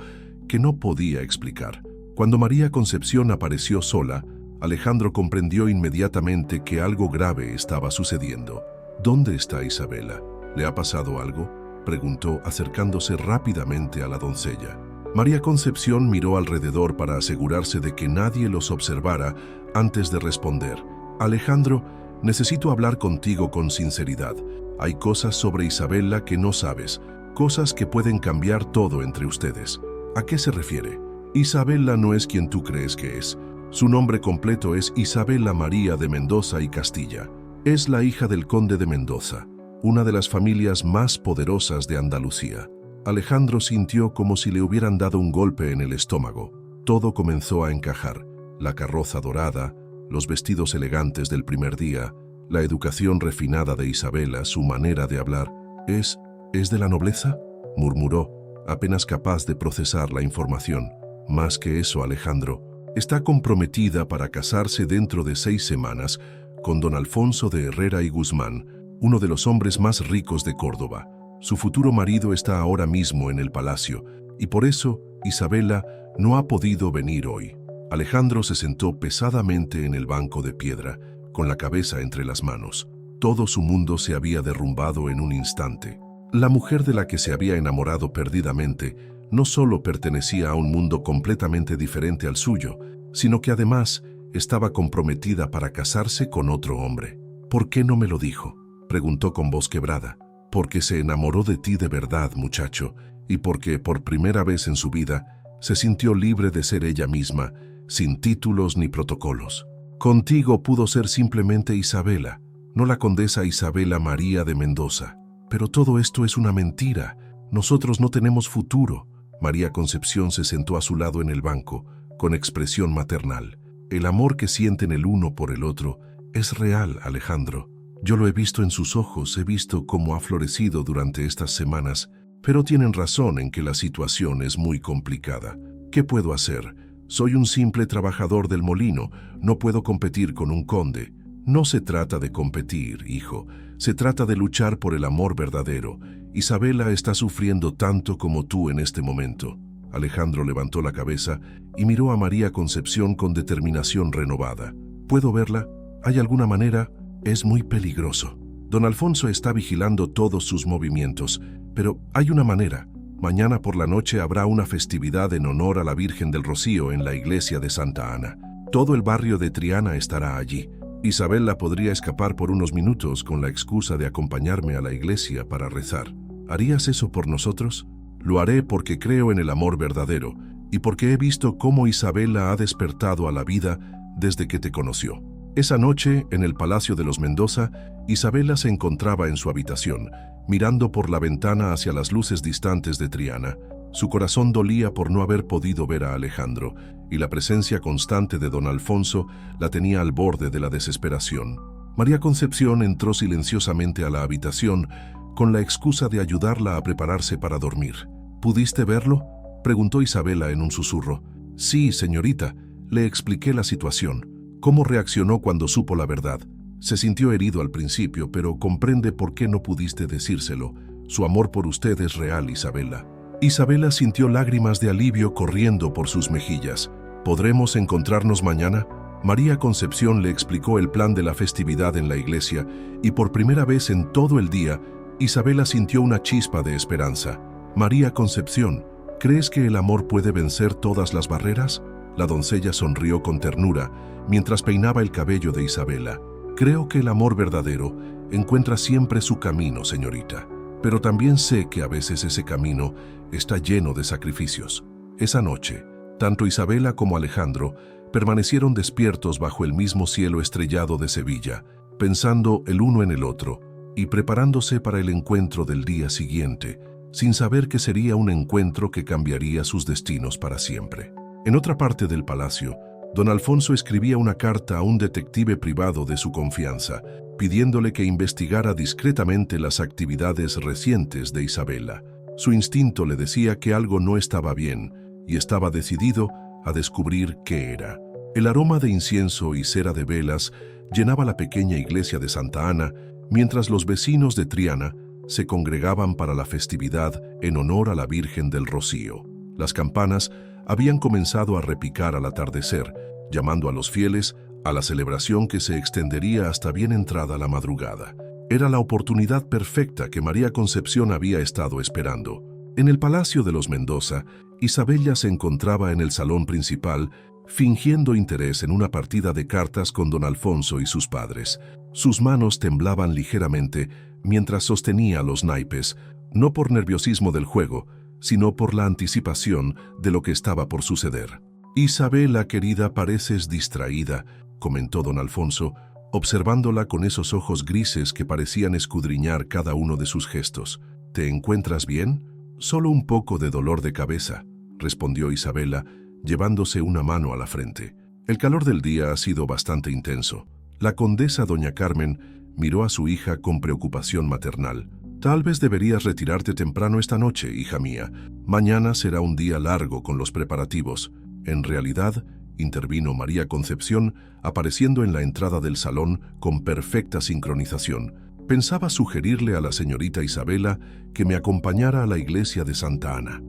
que no podía explicar. Cuando María Concepción apareció sola, Alejandro comprendió inmediatamente que algo grave estaba sucediendo. «¿Dónde está Isabela? ¿Le ha pasado algo?», preguntó, acercándose rápidamente a la doncella. María Concepción miró alrededor para asegurarse de que nadie los observara antes de responder. «Alejandro, necesito hablar contigo con sinceridad. Hay cosas sobre Isabela que no sabes, cosas que pueden cambiar todo entre ustedes». «¿A qué se refiere?». «Isabela no es quien tú crees que es. Su nombre completo es Isabela María de Mendoza y Castilla. Es la hija del conde de Mendoza, una de las familias más poderosas de Andalucía». Alejandro sintió como si le hubieran dado un golpe en el estómago. Todo comenzó a encajar: la carroza dorada, los vestidos elegantes del primer día, la educación refinada de Isabela, su manera de hablar. ¿Es de la nobleza?», murmuró, apenas capaz de procesar la información. «Más que eso, Alejandro. Está comprometida para casarse dentro de 6 semanas con don Alfonso de Herrera y Guzmán, uno de los hombres más ricos de Córdoba. Su futuro marido está ahora mismo en el palacio, y por eso Isabela no ha podido venir hoy». Alejandro se sentó pesadamente en el banco de piedra, con la cabeza entre las manos. Todo su mundo se había derrumbado en un instante. La mujer de la que se había enamorado perdidamente no solo pertenecía a un mundo completamente diferente al suyo, sino que además estaba comprometida para casarse con otro hombre. «¿Por qué no me lo dijo?», preguntó con voz quebrada. «Porque se enamoró de ti de verdad, muchacho, y porque por primera vez en su vida se sintió libre de ser ella misma, sin títulos ni protocolos. Contigo pudo ser simplemente Isabela, no la condesa Isabela María de Mendoza. Pero todo esto es una mentira. Nosotros no tenemos futuro». María Concepción se sentó a su lado en el banco, con expresión maternal. «El amor que sienten el uno por el otro es real, Alejandro. Yo lo he visto en sus ojos, he visto cómo ha florecido durante estas semanas, pero tienen razón en que la situación es muy complicada. ¿Qué puedo hacer? Soy un simple trabajador del molino, no puedo competir con un conde». «No se trata de competir, hijo, se trata de luchar por el amor verdadero. Isabela está sufriendo tanto como tú en este momento». Alejandro levantó la cabeza y miró a María Concepción con determinación renovada. «¿Puedo verla? ¿Hay alguna manera?». «Es muy peligroso. Don Alfonso está vigilando todos sus movimientos, pero hay una manera. Mañana por la noche habrá una festividad en honor a la Virgen del Rocío en la iglesia de Santa Ana. Todo el barrio de Triana estará allí. Isabela podría escapar por unos minutos con la excusa de acompañarme a la iglesia para rezar. ¿Harías eso por nosotros?». «Lo haré porque creo en el amor verdadero y porque he visto cómo Isabela ha despertado a la vida desde que te conoció». Esa noche, en el Palacio de los Mendoza, Isabela se encontraba en su habitación, mirando por la ventana hacia las luces distantes de Triana. Su corazón dolía por no haber podido ver a Alejandro, y la presencia constante de don Alfonso la tenía al borde de la desesperación. María Concepción entró silenciosamente a la habitación con la excusa de ayudarla a prepararse para dormir. «¿Pudiste verlo?», preguntó Isabela en un susurro. «Sí, señorita, le expliqué la situación». «¿Cómo reaccionó cuando supo la verdad?». «Se sintió herido al principio, pero comprende por qué no pudiste decírselo. Su amor por usted es real, Isabela». Isabela sintió lágrimas de alivio corriendo por sus mejillas. «¿Podremos encontrarnos mañana?». María Concepción le explicó el plan de la festividad en la iglesia, y por primera vez en todo el día, Isabela sintió una chispa de esperanza. «María Concepción, ¿Crees que el amor puede vencer todas las barreras? La doncella sonrió con ternura mientras peinaba el cabello de Isabela. Creo que el amor verdadero encuentra siempre su camino, señorita. Pero también sé que a veces ese camino está lleno de sacrificios. Esa noche, tanto Isabela como Alejandro permanecieron despiertos bajo el mismo cielo estrellado de Sevilla, pensando el uno en el otro y preparándose para el encuentro del día siguiente, sin saber que sería un encuentro que cambiaría sus destinos para siempre. En otra parte del palacio, don Alfonso escribía una carta a un detective privado de su confianza, pidiéndole que investigara discretamente las actividades recientes de Isabela. Su instinto le decía que algo no estaba bien y estaba decidido a descubrir qué era. El aroma de incienso y cera de velas llenaba la pequeña iglesia de Santa Ana, mientras los vecinos de Triana se congregaban para la festividad en honor a la Virgen del Rocío. Las campanas habían comenzado a repicar al atardecer, llamando a los fieles a la celebración que se extendería hasta bien entrada la madrugada. Era la oportunidad perfecta que María Concepción había estado esperando. En el Palacio de los Mendoza, Isabella se encontraba en el salón principal, fingiendo interés en una partida de cartas con don Alfonso y sus padres. Sus manos temblaban ligeramente mientras sostenía los naipes, no por nerviosismo del juego, sino por la anticipación de lo que estaba por suceder. «Isabela, querida, pareces distraída», comentó don Alfonso, observándola con esos ojos grises que parecían escudriñar cada uno de sus gestos. «¿Te encuentras bien?» «Solo un poco de dolor de cabeza», respondió Isabela, llevándose una mano a la frente. El calor del día ha sido bastante intenso. La condesa doña Carmen miró a su hija con preocupación maternal. «Tal vez deberías retirarte temprano esta noche, hija mía. Mañana será un día largo con los preparativos». «En realidad», intervino María Concepción, apareciendo en la entrada del salón con perfecta sincronización, «pensaba sugerirle a la señorita Isabela que me acompañara a la iglesia de Santa Ana.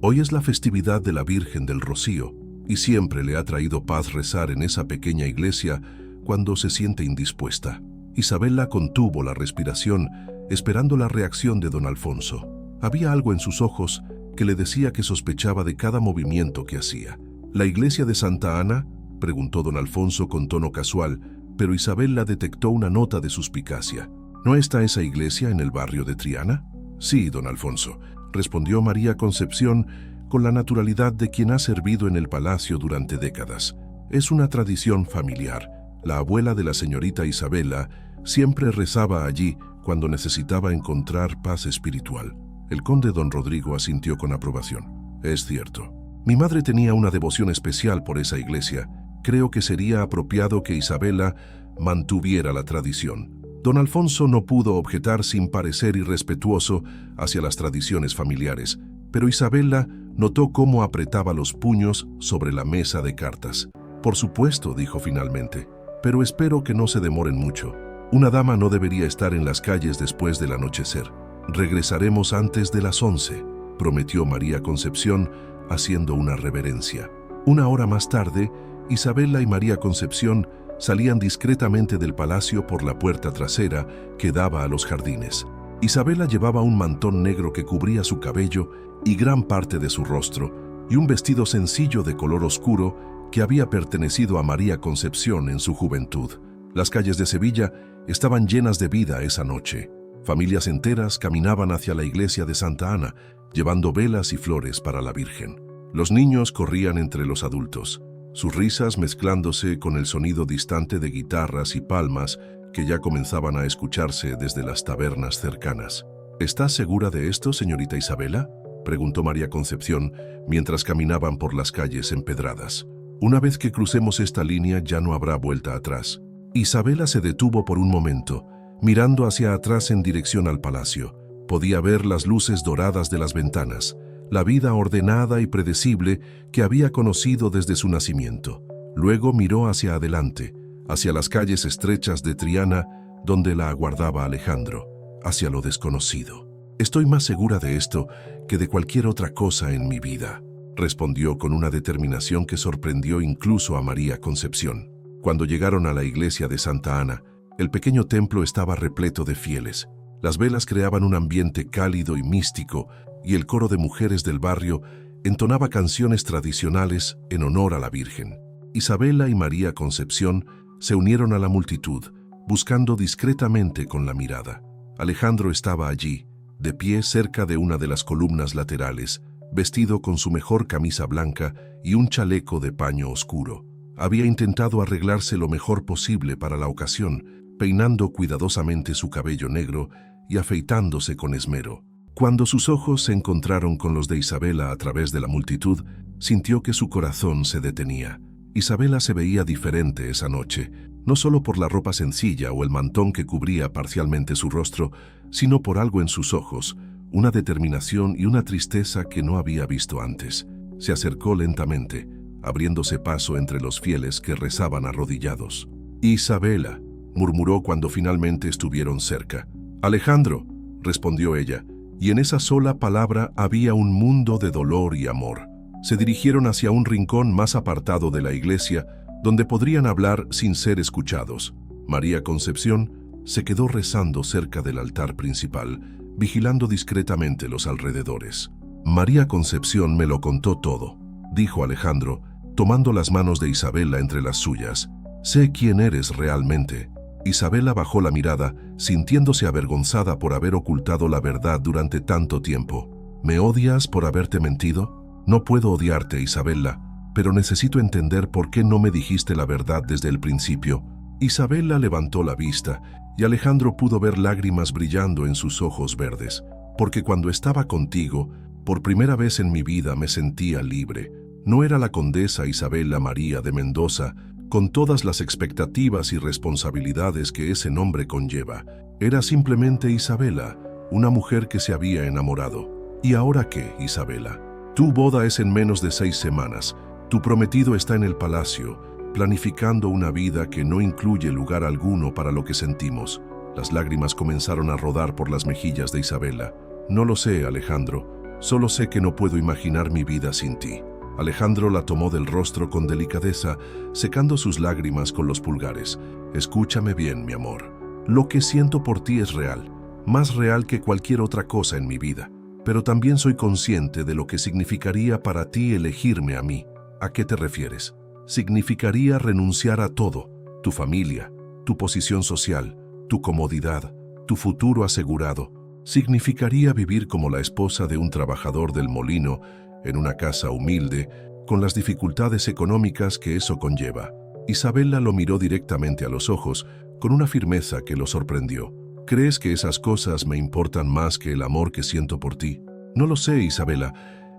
Hoy es la festividad de la Virgen del Rocío, y siempre le ha traído paz rezar en esa pequeña iglesia cuando se siente indispuesta». Isabela contuvo la respiración, esperando la reacción de don Alfonso. Había algo en sus ojos que le decía que sospechaba de cada movimiento que hacía. «¿La iglesia de Santa Ana?», preguntó don Alfonso con tono casual, pero Isabela detectó una nota de suspicacia. «¿No está esa iglesia en el barrio de Triana?». «Sí, don Alfonso», respondió María Concepción con la naturalidad de quien ha servido en el palacio durante décadas. «Es una tradición familiar. La abuela de la señorita Isabela siempre rezaba allí cuando necesitaba encontrar paz espiritual». El conde don Rodrigo asintió con aprobación. «Es cierto. Mi madre tenía una devoción especial por esa iglesia. Creo que sería apropiado que Isabela mantuviera la tradición». Don Alfonso no pudo objetar sin parecer irrespetuoso hacia las tradiciones familiares, pero Isabela notó cómo apretaba los puños sobre la mesa de cartas. «Por supuesto», dijo finalmente, «pero espero que no se demoren mucho. Una dama no debería estar en las calles después del anochecer. Regresaremos antes de las 11, prometió María Concepción, haciendo una reverencia. Una hora más tarde, Isabela y María Concepción salían discretamente del palacio por la puerta trasera que daba a los jardines. Isabela llevaba un mantón negro que cubría su cabello y gran parte de su rostro, y un vestido sencillo de color oscuro que había pertenecido a María Concepción en su juventud. Las calles de Sevilla estaban llenas de vida esa noche. Familias enteras caminaban hacia la iglesia de Santa Ana, llevando velas y flores para la Virgen. Los niños corrían entre los adultos, sus risas mezclándose con el sonido distante de guitarras y palmas que ya comenzaban a escucharse desde las tabernas cercanas. «¿Estás segura de esto, señorita Isabela?», preguntó María Concepción mientras caminaban por las calles empedradas. «Una vez que crucemos esta línea ya no habrá vuelta atrás». Isabela se detuvo por un momento, mirando hacia atrás en dirección al palacio. Podía ver las luces doradas de las ventanas, la vida ordenada y predecible que había conocido desde su nacimiento. Luego miró hacia adelante, hacia las calles estrechas de Triana, donde la aguardaba Alejandro, hacia lo desconocido. «Estoy más segura de esto que de cualquier otra cosa en mi vida», respondió con una determinación que sorprendió incluso a María Concepción. Cuando llegaron a la iglesia de Santa Ana, el pequeño templo estaba repleto de fieles. Las velas creaban un ambiente cálido y místico, y el coro de mujeres del barrio Entonaba canciones tradicionales en honor a la Virgen. Isabela y María Concepción se unieron a la multitud, buscando discretamente con la mirada. Alejandro estaba allí, de pie cerca de una de las columnas laterales, vestido con su mejor camisa blanca y un chaleco de paño oscuro. Había intentado arreglarse lo mejor posible para la ocasión, peinando cuidadosamente su cabello negro y afeitándose con esmero. Cuando sus ojos se encontraron con los de Isabela a través de la multitud, sintió que su corazón se detenía. Isabela se veía diferente esa noche, no solo por la ropa sencilla o el mantón que cubría parcialmente su rostro, sino por algo en sus ojos, una determinación y una tristeza que no había visto antes. Se acercó lentamente, abriéndose paso entre los fieles que rezaban arrodillados. «Isabela», murmuró cuando finalmente estuvieron cerca. «Alejandro», respondió ella, y en esa sola palabra había un mundo de dolor y amor. Se dirigieron hacia un rincón más apartado de la iglesia, donde podrían hablar sin ser escuchados. María Concepción se quedó rezando cerca del altar principal, vigilando discretamente los alrededores. «María Concepción me lo contó todo», dijo Alejandro, tomando las manos de Isabela entre las suyas. «Sé quién eres realmente». Isabela bajó la mirada, sintiéndose avergonzada por haber ocultado la verdad durante tanto tiempo. «¿Me odias por haberte mentido?» «No puedo odiarte, Isabela, pero necesito entender por qué no me dijiste la verdad desde el principio». Isabela levantó la vista y Alejandro pudo ver lágrimas brillando en sus ojos verdes. «Porque cuando estaba contigo, por primera vez en mi vida me sentía libre. No era la condesa Isabela María de Mendoza, con todas las expectativas y responsabilidades que ese nombre conlleva. Era simplemente Isabela, una mujer que se había enamorado. ¿Y ahora qué, Isabela? Tu boda es en menos de 6 semanas. Tu prometido está en el palacio, planificando una vida que no incluye lugar alguno para lo que sentimos». Las lágrimas comenzaron a rodar por las mejillas de Isabela. «No lo sé, Alejandro. Solo sé que no puedo imaginar mi vida sin ti». Alejandro la tomó del rostro con delicadeza, secando sus lágrimas con los pulgares. «Escúchame bien, mi amor. Lo que siento por ti es real, más real que cualquier otra cosa en mi vida. Pero también soy consciente de lo que significaría para ti elegirme a mí». «¿A qué te refieres?» «Significaría renunciar a todo, tu familia, tu posición social, tu comodidad, tu futuro asegurado. Significaría vivir como la esposa de un trabajador del molino, en una casa humilde, con las dificultades económicas que eso conlleva». Isabela lo miró directamente a los ojos, con una firmeza que lo sorprendió. «¿Crees que esas cosas me importan más que el amor que siento por ti?» «No lo sé, Isabela.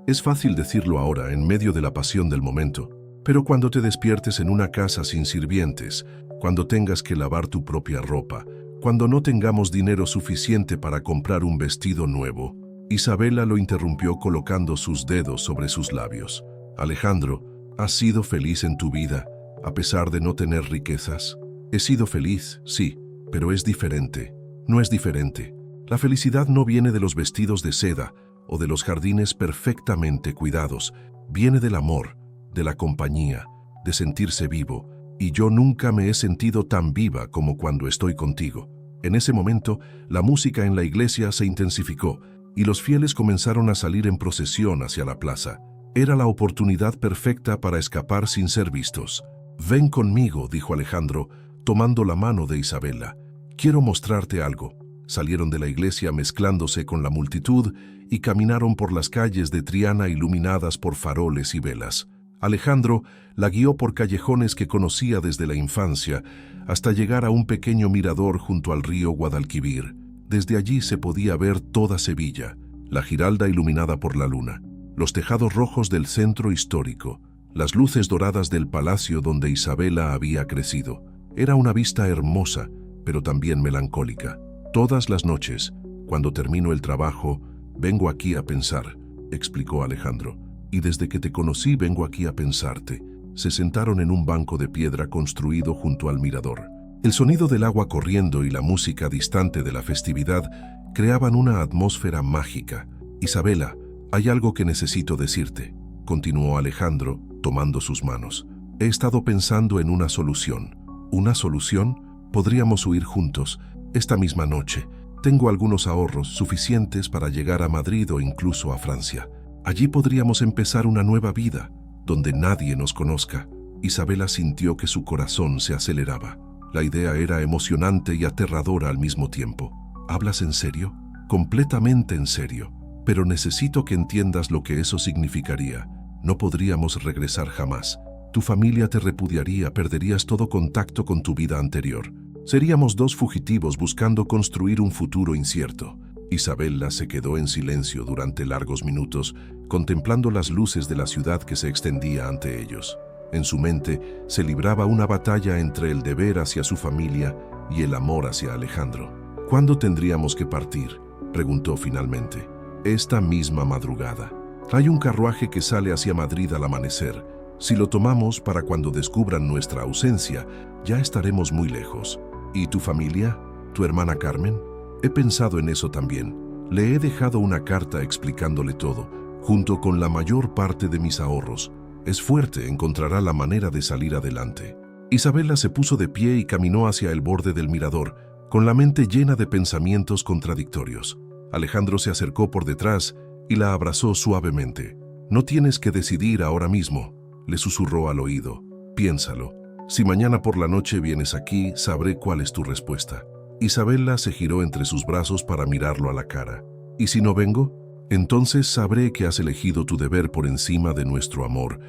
Es fácil decirlo ahora, en medio de la pasión del momento. Pero cuando te despiertes en una casa sin sirvientes, cuando tengas que lavar tu propia ropa, cuando no tengamos dinero suficiente para comprar un vestido nuevo». Isabela lo interrumpió colocando sus dedos sobre sus labios. «Alejandro, ¿has sido feliz en tu vida, a pesar de no tener riquezas?» «He sido feliz, sí, pero es diferente. No es diferente. La felicidad no viene de los vestidos de seda o de los jardines perfectamente cuidados. Viene del amor, de la compañía, de sentirse vivo. Y yo nunca me he sentido tan viva como cuando estoy contigo». En ese momento, la música en la iglesia se intensificó y los fieles comenzaron a salir en procesión hacia la plaza. Era la oportunidad perfecta para escapar sin ser vistos. «Ven conmigo», dijo Alejandro, tomando la mano de Isabela. «Quiero mostrarte algo». Salieron de la iglesia mezclándose con la multitud y caminaron por las calles de Triana iluminadas por faroles y velas. Alejandro la guió por callejones que conocía desde la infancia hasta llegar a un pequeño mirador junto al río Guadalquivir. Desde allí se podía ver toda Sevilla, la Giralda iluminada por la luna, los tejados rojos del centro histórico, las luces doradas del palacio donde Isabela había crecido. Era una vista hermosa, pero también melancólica. «Todas las noches, cuando termino el trabajo, vengo aquí a pensar», explicó Alejandro. «Y desde que te conocí vengo aquí a pensarte». Se sentaron en un banco de piedra construido junto al mirador. El sonido del agua corriendo y la música distante de la festividad creaban una atmósfera mágica. «Isabela, hay algo que necesito decirte», continuó Alejandro, tomando sus manos. «He estado pensando en una solución». «¿Una solución? Podríamos huir juntos, esta misma noche. Tengo algunos ahorros suficientes para llegar a Madrid o incluso a Francia». Allí podríamos empezar una nueva vida, donde nadie nos conozca. Isabela sintió que su corazón se aceleraba. La idea era emocionante y aterradora al mismo tiempo. ¿Hablas en serio? Completamente en serio. Pero necesito que entiendas lo que eso significaría. No podríamos regresar jamás. Tu familia te repudiaría, perderías todo contacto con tu vida anterior. Seríamos dos fugitivos buscando construir un futuro incierto. Isabela se quedó en silencio durante largos minutos, contemplando las luces de la ciudad que se extendía ante ellos. En su mente se libraba una batalla entre el deber hacia su familia y el amor hacia Alejandro. ¿Cuándo tendríamos que partir?, preguntó finalmente. Esta misma madrugada. Hay un carruaje que sale hacia Madrid al amanecer. Si lo tomamos para cuando descubran nuestra ausencia, ya estaremos muy lejos. ¿Y tu familia? ¿Tu hermana Carmen? He pensado en eso también. Le he dejado una carta explicándole todo, junto con la mayor parte de mis ahorros. Es fuerte, encontrará la manera de salir adelante. Isabela se puso de pie y caminó hacia el borde del mirador, con la mente llena de pensamientos contradictorios. Alejandro se acercó por detrás y la abrazó suavemente. No tienes que decidir ahora mismo, le susurró al oído. Piénsalo. Si mañana por la noche vienes aquí, sabré cuál es tu respuesta. Isabela se giró entre sus brazos para mirarlo a la cara. ¿Y si no vengo? Entonces sabré que has elegido tu deber por encima de nuestro amor,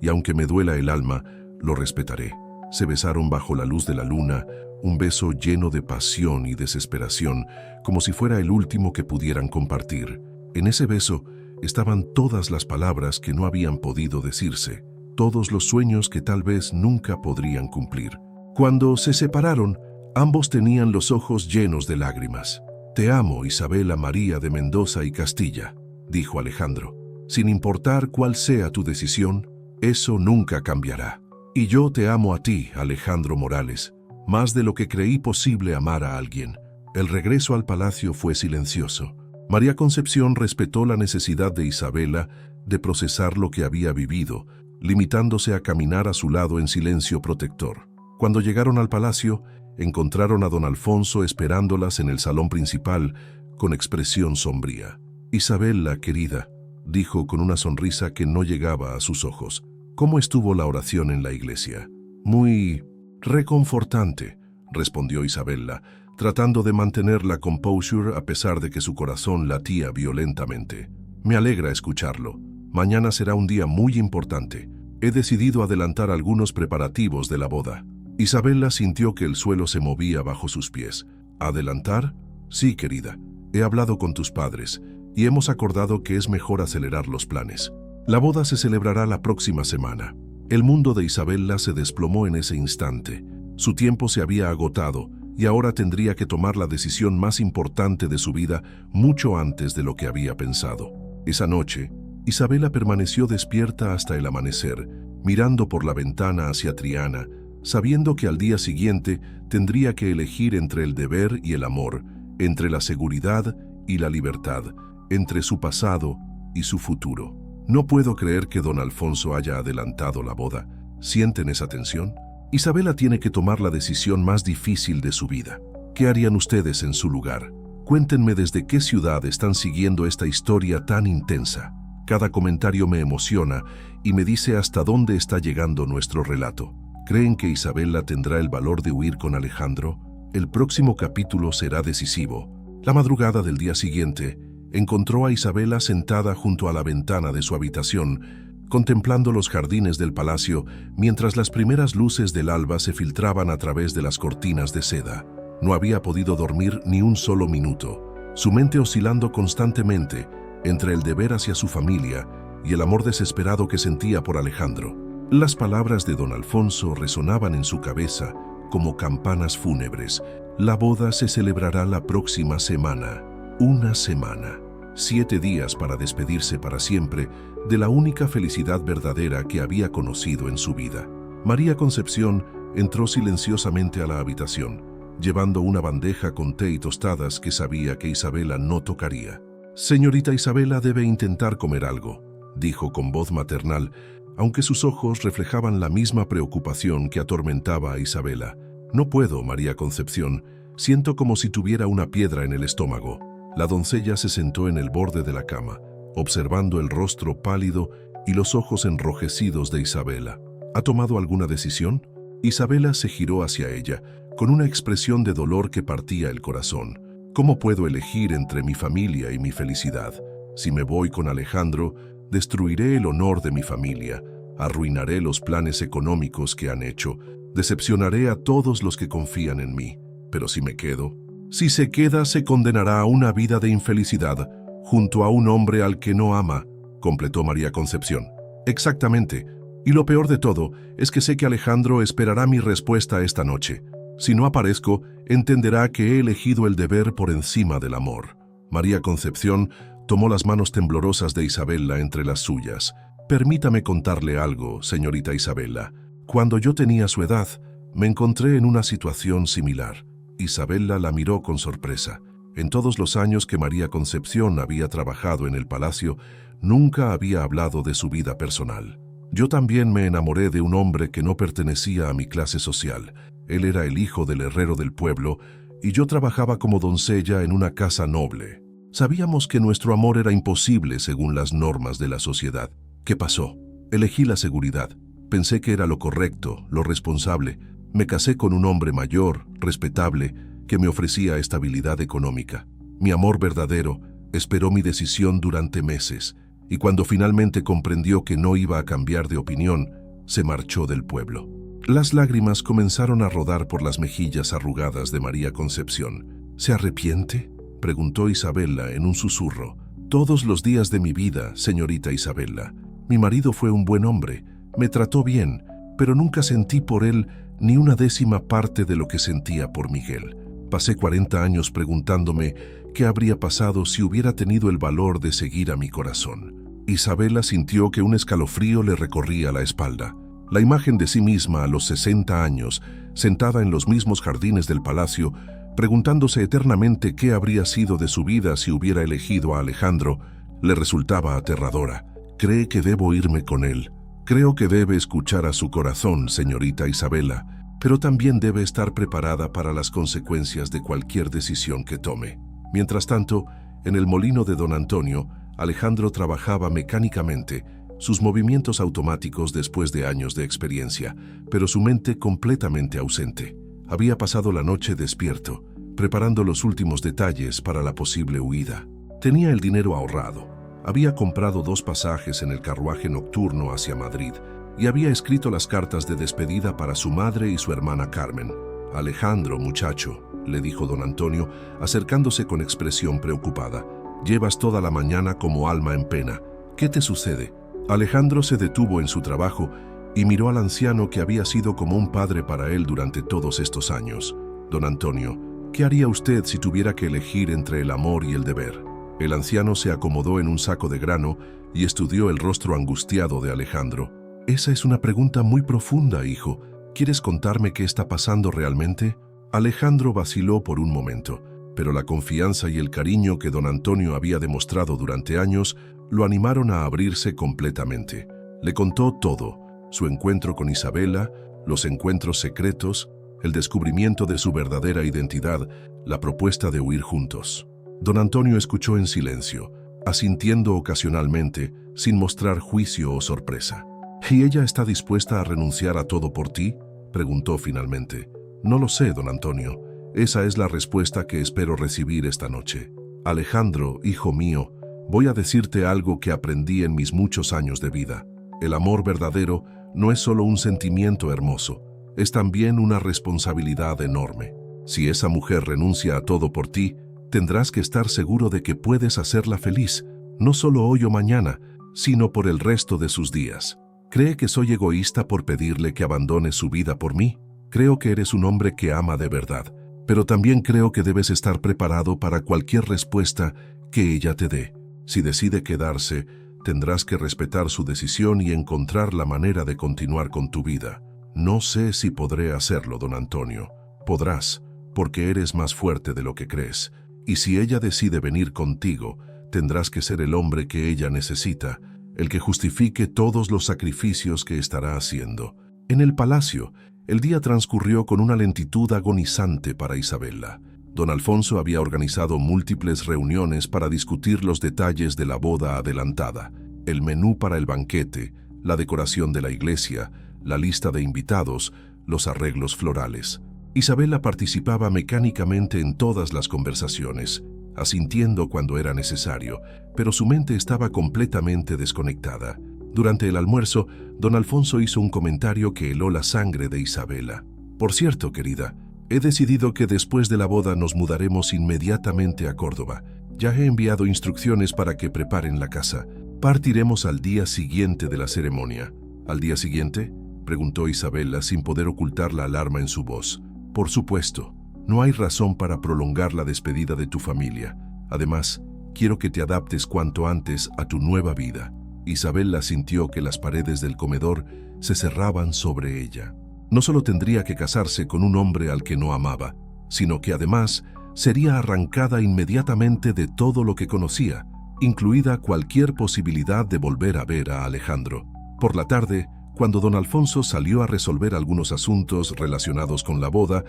y aunque me duela el alma, lo respetaré. Se besaron bajo la luz de la luna, un beso lleno de pasión y desesperación, como si fuera el último que pudieran compartir. En ese beso estaban todas las palabras que no habían podido decirse, todos los sueños que tal vez nunca podrían cumplir. Cuando se separaron, ambos tenían los ojos llenos de lágrimas. «Te amo, Isabela María de Mendoza y Castilla», dijo Alejandro. «Sin importar cuál sea tu decisión, eso nunca cambiará. Y yo te amo a ti, Alejandro Morales, más de lo que creí posible amar a alguien». El regreso al palacio fue silencioso. María Concepción respetó la necesidad de Isabela de procesar lo que había vivido, limitándose a caminar a su lado en silencio protector. Cuando llegaron al palacio, encontraron a don Alfonso esperándolas en el salón principal con expresión sombría. «Isabela, querida», dijo con una sonrisa que no llegaba a sus ojos. «¿Cómo estuvo la oración en la iglesia?» «Muy reconfortante», respondió Isabela, tratando de mantener la composure a pesar de que su corazón latía violentamente. «Me alegra escucharlo. Mañana será un día muy importante. He decidido adelantar algunos preparativos de la boda». Isabela sintió que el suelo se movía bajo sus pies. ¿Adelantar? Sí, querida. He hablado con tus padres y hemos acordado que es mejor acelerar los planes. La boda se celebrará la próxima semana. El mundo de Isabela se desplomó en ese instante. Su tiempo se había agotado y ahora tendría que tomar la decisión más importante de su vida mucho antes de lo que había pensado. Esa noche, Isabela permaneció despierta hasta el amanecer, mirando por la ventana hacia Triana, sabiendo que al día siguiente tendría que elegir entre el deber y el amor, entre la seguridad y la libertad, entre su pasado y su futuro. No puedo creer que don Alfonso haya adelantado la boda. ¿Sienten esa tensión? Isabela tiene que tomar la decisión más difícil de su vida. ¿Qué harían ustedes en su lugar? Cuéntenme desde qué ciudad están siguiendo esta historia tan intensa. Cada comentario me emociona y me dice hasta dónde está llegando nuestro relato. ¿Creen que Isabela tendrá el valor de huir con Alejandro? El próximo capítulo será decisivo. La madrugada del día siguiente, encontró a Isabela sentada junto a la ventana de su habitación, contemplando los jardines del palacio mientras las primeras luces del alba se filtraban a través de las cortinas de seda. No había podido dormir ni un solo minuto, su mente oscilando constantemente entre el deber hacia su familia y el amor desesperado que sentía por Alejandro. Las palabras de don Alfonso resonaban en su cabeza como campanas fúnebres. La boda se celebrará la próxima semana. Una semana. 7 días para despedirse para siempre de la única felicidad verdadera que había conocido en su vida. María Concepción entró silenciosamente a la habitación, llevando una bandeja con té y tostadas que sabía que Isabela no tocaría. «Señorita Isabela debe intentar comer algo», dijo con voz maternal, aunque sus ojos reflejaban la misma preocupación que atormentaba a Isabela. «No puedo, María Concepción. Siento como si tuviera una piedra en el estómago». La doncella se sentó en el borde de la cama. observando el rostro pálido y los ojos enrojecidos de Isabela. ¿Ha tomado alguna decisión? Isabela se giró hacia ella, con una expresión de dolor que partía el corazón. ¿Cómo puedo elegir entre mi familia y mi felicidad? Si me voy con Alejandro, destruiré el honor de mi familia, arruinaré los planes económicos que han hecho, decepcionaré a todos los que confían en mí. Pero si me quedo, si se queda, se condenará a una vida de infelicidad, junto a un hombre al que no ama, completó María Concepción. Exactamente. Y lo peor de todo es que sé que Alejandro esperará mi respuesta esta noche. Si no aparezco, entenderá que he elegido el deber por encima del amor. María Concepción tomó las manos temblorosas de Isabela entre las suyas. Permítame contarle algo, señorita Isabela. Cuando yo tenía su edad, me encontré en una situación similar. Isabela la miró con sorpresa. En todos los años que María Concepción había trabajado en el palacio, nunca había hablado de su vida personal. Yo también me enamoré de un hombre que no pertenecía a mi clase social. Él era el hijo del herrero del pueblo y yo trabajaba como doncella en una casa noble. Sabíamos que nuestro amor era imposible según las normas de la sociedad. ¿Qué pasó? Elegí la seguridad. Pensé que era lo correcto, lo responsable. Me casé con un hombre mayor, respetable, que me ofrecía estabilidad económica. Mi amor verdadero esperó mi decisión durante meses, y cuando finalmente comprendió que no iba a cambiar de opinión, se marchó del pueblo. Las lágrimas comenzaron a rodar por las mejillas arrugadas de María Concepción. ¿Se arrepiente?, preguntó Isabela en un susurro. Todos los días de mi vida, señorita Isabela. Mi marido fue un buen hombre, me trató bien, pero nunca sentí por él ni una décima parte de lo que sentía por Miguel. Pasé 40 años preguntándome qué habría pasado si hubiera tenido el valor de seguir a mi corazón. Isabela sintió que un escalofrío le recorría la espalda. La imagen de sí misma a los 60 años, sentada en los mismos jardines del palacio, preguntándose eternamente qué habría sido de su vida si hubiera elegido a Alejandro, le resultaba aterradora. Cree que debo irme con él. Creo que debe escuchar a su corazón, señorita Isabela, pero también debe estar preparada para las consecuencias de cualquier decisión que tome. Mientras tanto, en el molino de don Antonio, Alejandro trabajaba mecánicamente, sus movimientos automáticos después de años de experiencia, pero su mente completamente ausente. Había pasado la noche despierto, preparando los últimos detalles para la posible huida. Tenía el dinero ahorrado, había comprado 2 pasajes en el carruaje nocturno hacia Madrid y había escrito las cartas de despedida para su madre y su hermana Carmen. Alejandro, muchacho, le dijo don Antonio, acercándose con expresión preocupada. Llevas toda la mañana como alma en pena. ¿Qué te sucede? Alejandro se detuvo en su trabajo y miró al anciano que había sido como un padre para él durante todos estos años. Don Antonio, ¿qué haría usted si tuviera que elegir entre el amor y el deber? El anciano se acomodó en un saco de grano y estudió el rostro angustiado de Alejandro. Esa es una pregunta muy profunda, hijo. ¿Quieres contarme qué está pasando realmente? Alejandro vaciló por un momento, pero la confianza y el cariño que don Antonio había demostrado durante años lo animaron a abrirse completamente. Le contó todo, su encuentro con Isabela, los encuentros secretos, el descubrimiento de su verdadera identidad, la propuesta de huir juntos. Don Antonio escuchó en silencio, asintiendo ocasionalmente, sin mostrar juicio o sorpresa. ¿Y ella está dispuesta a renunciar a todo por ti?, preguntó finalmente. No lo sé, don Antonio. Esa es la respuesta que espero recibir esta noche. Alejandro, hijo mío, voy a decirte algo que aprendí en mis muchos años de vida. El amor verdadero no es solo un sentimiento hermoso, es también una responsabilidad enorme. Si esa mujer renuncia a todo por ti, tendrás que estar seguro de que puedes hacerla feliz, no solo hoy o mañana, sino por el resto de sus días. ¿Cree que soy egoísta por pedirle que abandone su vida por mí? Creo que eres un hombre que ama de verdad, pero también creo que debes estar preparado para cualquier respuesta que ella te dé. Si decide quedarse, tendrás que respetar su decisión y encontrar la manera de continuar con tu vida. No sé si podré hacerlo, don Antonio. Podrás, porque eres más fuerte de lo que crees. Y si ella decide venir contigo, tendrás que ser el hombre que ella necesita, el que justifique todos los sacrificios que estará haciendo. En el palacio, el día transcurrió con una lentitud agonizante para Isabela. Don Alfonso había organizado múltiples reuniones para discutir los detalles de la boda adelantada, el menú para el banquete, la decoración de la iglesia, la lista de invitados, los arreglos florales. Isabela participaba mecánicamente en todas las conversaciones, asintiendo cuando era necesario, pero su mente estaba completamente desconectada. Durante el almuerzo, don Alfonso hizo un comentario que heló la sangre de Isabela. «Por cierto, querida, he decidido que después de la boda nos mudaremos inmediatamente a Córdoba. Ya he enviado instrucciones para que preparen la casa. Partiremos al día siguiente de la ceremonia». «¿Al día siguiente?», preguntó Isabela sin poder ocultar la alarma en su voz. «Por supuesto. No hay razón para prolongar la despedida de tu familia. Además, quiero que te adaptes cuanto antes a tu nueva vida». Isabela sintió que las paredes del comedor se cerraban sobre ella. No solo tendría que casarse con un hombre al que no amaba, sino que además sería arrancada inmediatamente de todo lo que conocía, incluida cualquier posibilidad de volver a ver a Alejandro. Por la tarde, cuando don Alfonso salió a resolver algunos asuntos relacionados con la boda,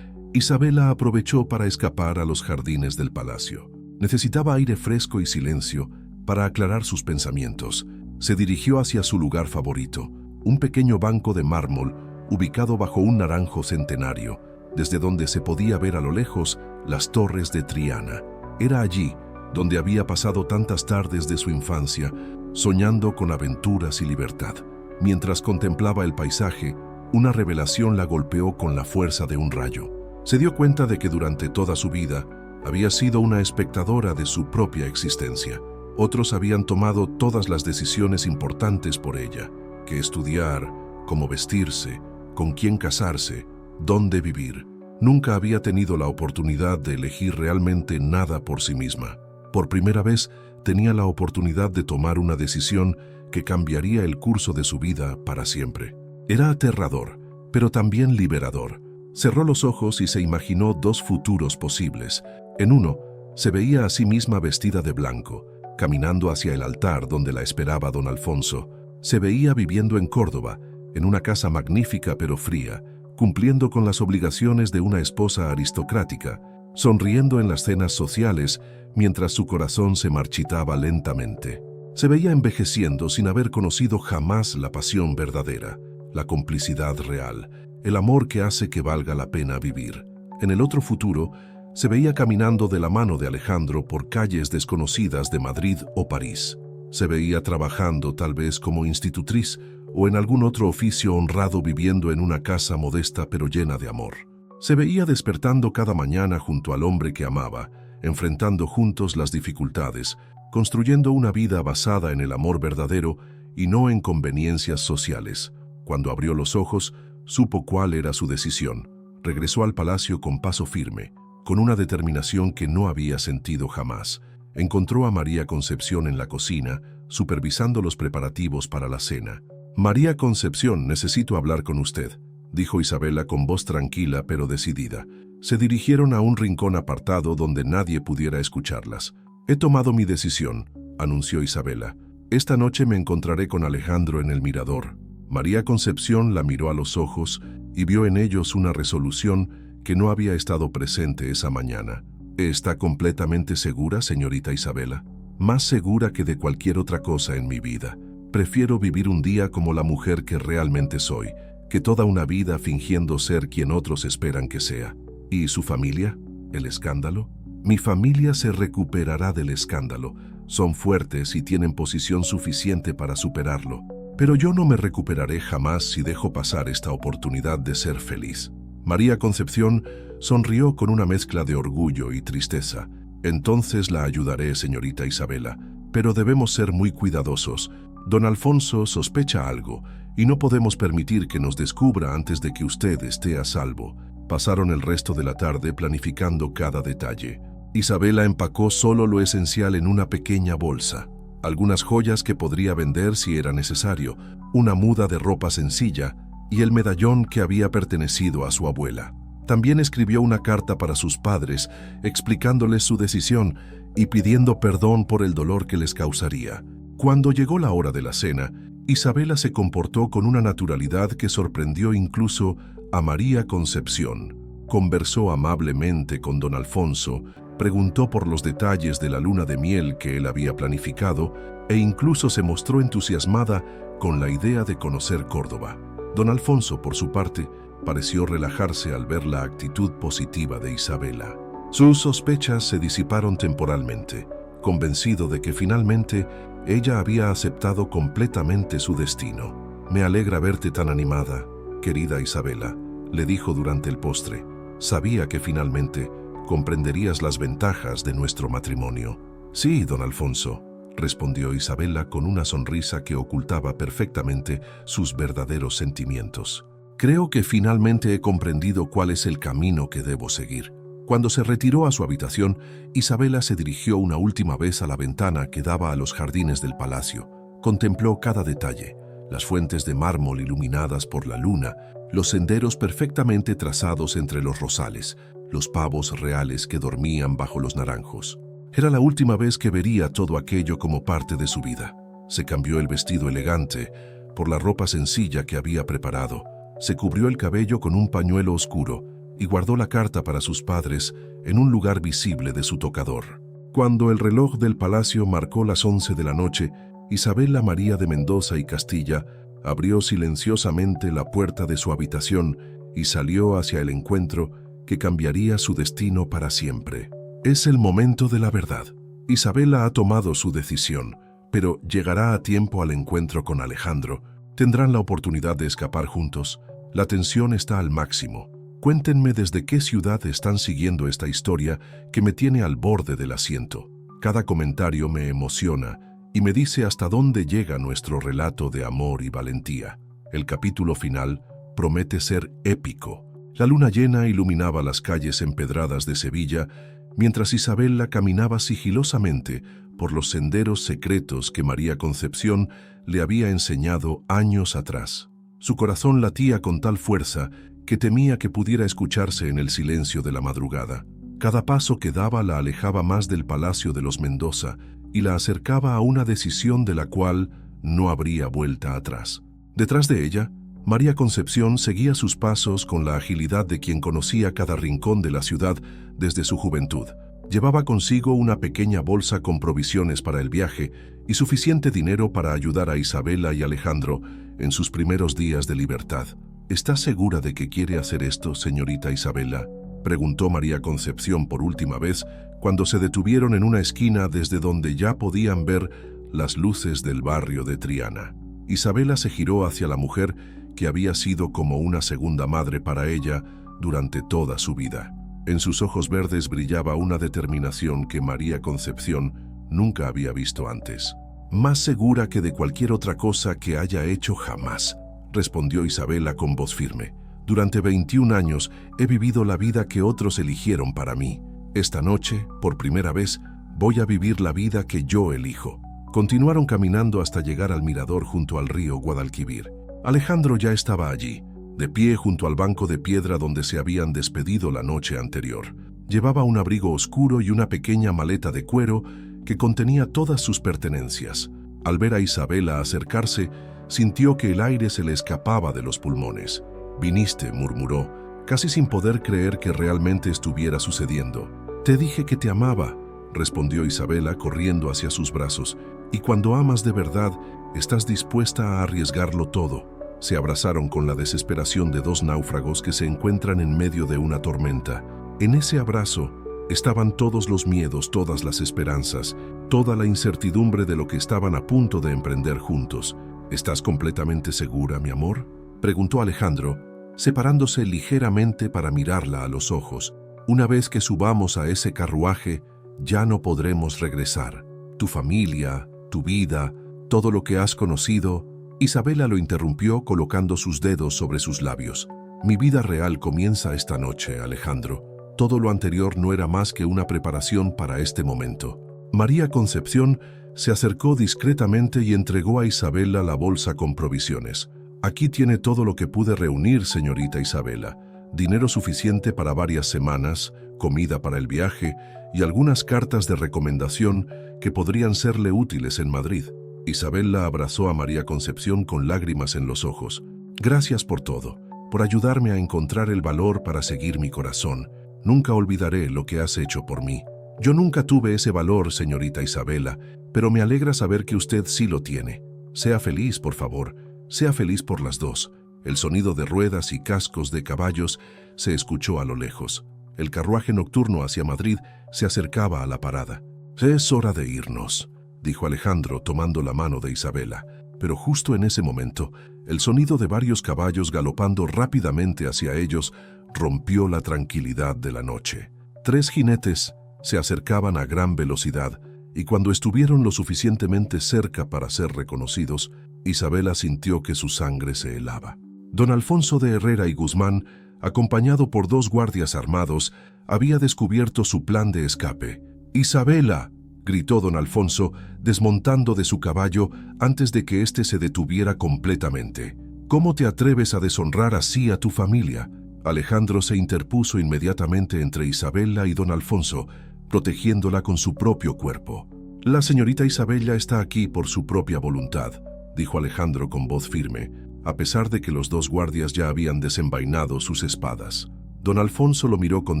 Isabela aprovechó para escapar a los jardines del palacio. Necesitaba aire fresco y silencio para aclarar sus pensamientos. Se dirigió hacia su lugar favorito, un pequeño banco de mármol ubicado bajo un naranjo centenario, desde donde se podía ver a lo lejos las torres de Triana. Era allí donde había pasado tantas tardes de su infancia, soñando con aventuras y libertad. Mientras contemplaba el paisaje, una revelación la golpeó con la fuerza de un rayo. Se dio cuenta de que durante toda su vida había sido una espectadora de su propia existencia. Otros habían tomado todas las decisiones importantes por ella: qué estudiar, cómo vestirse, con quién casarse, dónde vivir. Nunca había tenido la oportunidad de elegir realmente nada por sí misma. Por primera vez tenía la oportunidad de tomar una decisión que cambiaría el curso de su vida para siempre. Era aterrador, pero también liberador. Cerró los ojos y se imaginó dos futuros posibles. En uno, se veía a sí misma vestida de blanco, caminando hacia el altar donde la esperaba don Alfonso. Se veía viviendo en Córdoba, en una casa magnífica pero fría, cumpliendo con las obligaciones de una esposa aristocrática, sonriendo en las cenas sociales mientras su corazón se marchitaba lentamente. Se veía envejeciendo sin haber conocido jamás la pasión verdadera, la complicidad real, el amor que hace que valga la pena vivir. En el otro futuro, se veía caminando de la mano de Alejandro por calles desconocidas de Madrid o París. Se veía trabajando tal vez como institutriz o en algún otro oficio honrado, viviendo en una casa modesta pero llena de amor. Se veía despertando cada mañana junto al hombre que amaba, enfrentando juntos las dificultades, construyendo una vida basada en el amor verdadero y no en conveniencias sociales. Cuando abrió los ojos, supo cuál era su decisión. Regresó al palacio con paso firme, con una determinación que no había sentido jamás. Encontró a María Concepción en la cocina, supervisando los preparativos para la cena. «María Concepción, necesito hablar con usted», dijo Isabela con voz tranquila pero decidida. Se dirigieron a un rincón apartado donde nadie pudiera escucharlas. «He tomado mi decisión», anunció Isabela. «Esta noche me encontraré con Alejandro en el mirador». María Concepción la miró a los ojos y vio en ellos una resolución que no había estado presente esa mañana. «¿Está completamente segura, señorita Isabela?» «Más segura que de cualquier otra cosa en mi vida. Prefiero vivir un día como la mujer que realmente soy, que toda una vida fingiendo ser quien otros esperan que sea». «¿Y su familia? ¿El escándalo?» «Mi familia se recuperará del escándalo. Son fuertes y tienen posición suficiente para superarlo. Pero yo no me recuperaré jamás si dejo pasar esta oportunidad de ser feliz». María Concepción sonrió con una mezcla de orgullo y tristeza. «Entonces la ayudaré, señorita Isabela, pero debemos ser muy cuidadosos. Don Alfonso sospecha algo y no podemos permitir que nos descubra antes de que usted esté a salvo». Pasaron el resto de la tarde planificando cada detalle. Isabela empacó solo lo esencial en una pequeña bolsa: algunas joyas que podría vender si era necesario, una muda de ropa sencilla y el medallón que había pertenecido a su abuela. También escribió una carta para sus padres, explicándoles su decisión y pidiendo perdón por el dolor que les causaría. Cuando llegó la hora de la cena, Isabela se comportó con una naturalidad que sorprendió incluso a María Concepción. Conversó amablemente con don Alfonso, preguntó por los detalles de la luna de miel que él había planificado e incluso se mostró entusiasmada con la idea de conocer Córdoba. Don Alfonso, por su parte, pareció relajarse al ver la actitud positiva de Isabela. Sus sospechas se disiparon temporalmente, convencido de que finalmente ella había aceptado completamente su destino. «Me alegra verte tan animada, querida Isabela», le dijo durante el postre. «Sabía que finalmente comprenderías las ventajas de nuestro matrimonio». «Sí, don Alfonso», respondió Isabela con una sonrisa que ocultaba perfectamente sus verdaderos sentimientos. «Creo que finalmente he comprendido cuál es el camino que debo seguir». Cuando se retiró a su habitación, Isabela se dirigió una última vez a la ventana que daba a los jardines del palacio. Contempló cada detalle: las fuentes de mármol iluminadas por la luna, los senderos perfectamente trazados entre los rosales, los pavos reales que dormían bajo los naranjos. Era la última vez que vería todo aquello como parte de su vida. Se cambió el vestido elegante por la ropa sencilla que había preparado. Se cubrió el cabello con un pañuelo oscuro y guardó la carta para sus padres en un lugar visible de su tocador. Cuando el reloj del palacio marcó las 11 de la noche, Isabela María de Mendoza y Castilla abrió silenciosamente la puerta de su habitación y salió hacia el encuentro que cambiaría su destino para siempre. Es el momento de la verdad. Isabela ha tomado su decisión, pero llegará a tiempo al encuentro con Alejandro. Tendrán la oportunidad de escapar juntos. La tensión está al máximo. Cuéntenme desde qué ciudad están siguiendo esta historia que me tiene al borde del asiento. Cada comentario me emociona y me dice hasta dónde llega nuestro relato de amor y valentía. El capítulo final promete ser épico. La luna llena iluminaba las calles empedradas de Sevilla, mientras Isabela caminaba sigilosamente por los senderos secretos que María Concepción le había enseñado años atrás. Su corazón latía con tal fuerza que temía que pudiera escucharse en el silencio de la madrugada. Cada paso que daba la alejaba más del palacio de los Mendoza y la acercaba a una decisión de la cual no habría vuelta atrás. Detrás de ella, María Concepción seguía sus pasos con la agilidad de quien conocía cada rincón de la ciudad desde su juventud. Llevaba consigo una pequeña bolsa con provisiones para el viaje y suficiente dinero para ayudar a Isabela y Alejandro en sus primeros días de libertad. ¿Está segura de que quiere hacer esto, señorita Isabela?, preguntó María Concepción por última vez cuando se detuvieron en una esquina desde donde ya podían ver las luces del barrio de Triana. Isabela se giró hacia la mujer que había sido como una segunda madre para ella durante toda su vida. En sus ojos verdes brillaba una determinación que María Concepción nunca había visto antes. «Más segura que de cualquier otra cosa que haya hecho jamás», respondió Isabela con voz firme. «Durante 21 años he vivido la vida que otros eligieron para mí. Esta noche, por primera vez, voy a vivir la vida que yo elijo». Continuaron caminando hasta llegar al mirador junto al río Guadalquivir. Alejandro ya estaba allí, de pie junto al banco de piedra donde se habían despedido la noche anterior. Llevaba un abrigo oscuro y una pequeña maleta de cuero que contenía todas sus pertenencias. Al ver a Isabela acercarse, sintió que el aire se le escapaba de los pulmones. «Viniste», murmuró, casi sin poder creer que realmente estuviera sucediendo. «Te dije que te amaba», respondió Isabela corriendo hacia sus brazos. «Y cuando amas de verdad, estás dispuesta a arriesgarlo todo». Se abrazaron con la desesperación de dos náufragos que se encuentran en medio de una tormenta. En ese abrazo estaban todos los miedos, todas las esperanzas, toda la incertidumbre de lo que estaban a punto de emprender juntos. «¿Estás completamente segura, mi amor?», preguntó Alejandro, separándose ligeramente para mirarla a los ojos. «Una vez que subamos a ese carruaje, ya no podremos regresar. Tu familia, tu vida, todo lo que has conocido». Isabela lo interrumpió colocando sus dedos sobre sus labios. «Mi vida real comienza esta noche, Alejandro. Todo lo anterior no era más que una preparación para este momento». María Concepción se acercó discretamente y entregó a Isabela la bolsa con provisiones. «Aquí tiene todo lo que pude reunir, señorita Isabela. Dinero suficiente para varias semanas, comida para el viaje y algunas cartas de recomendación que podrían serle útiles en Madrid». Isabela abrazó a María Concepción con lágrimas en los ojos. «Gracias por todo, por ayudarme a encontrar el valor para seguir mi corazón. Nunca olvidaré lo que has hecho por mí. Yo nunca tuve ese valor, señorita Isabela, pero me alegra saber que usted sí lo tiene. Sea feliz, por favor. Sea feliz por las dos. El sonido de ruedas y cascos de caballos se escuchó a lo lejos. El carruaje nocturno hacia Madrid se acercaba a la parada. «Es hora de irnos», dijo Alejandro tomando la mano de Isabela. Pero justo en ese momento, el sonido de varios caballos galopando rápidamente hacia ellos rompió la tranquilidad de la noche. 3 jinetes se acercaban a gran velocidad y cuando estuvieron lo suficientemente cerca para ser reconocidos, Isabela sintió que su sangre se helaba. Don Alfonso de Herrera y Guzmán, acompañado por 2 guardias armados, había descubierto su plan de escape. «¡Isabela!», gritó don Alfonso, desmontando de su caballo antes de que éste se detuviera completamente. «¿Cómo te atreves a deshonrar así a tu familia?». Alejandro se interpuso inmediatamente entre Isabela y don Alfonso, protegiéndola con su propio cuerpo. «La señorita Isabela está aquí por su propia voluntad», dijo Alejandro con voz firme, a pesar de que los 2 guardias ya habían desenvainado sus espadas. Don Alfonso lo miró con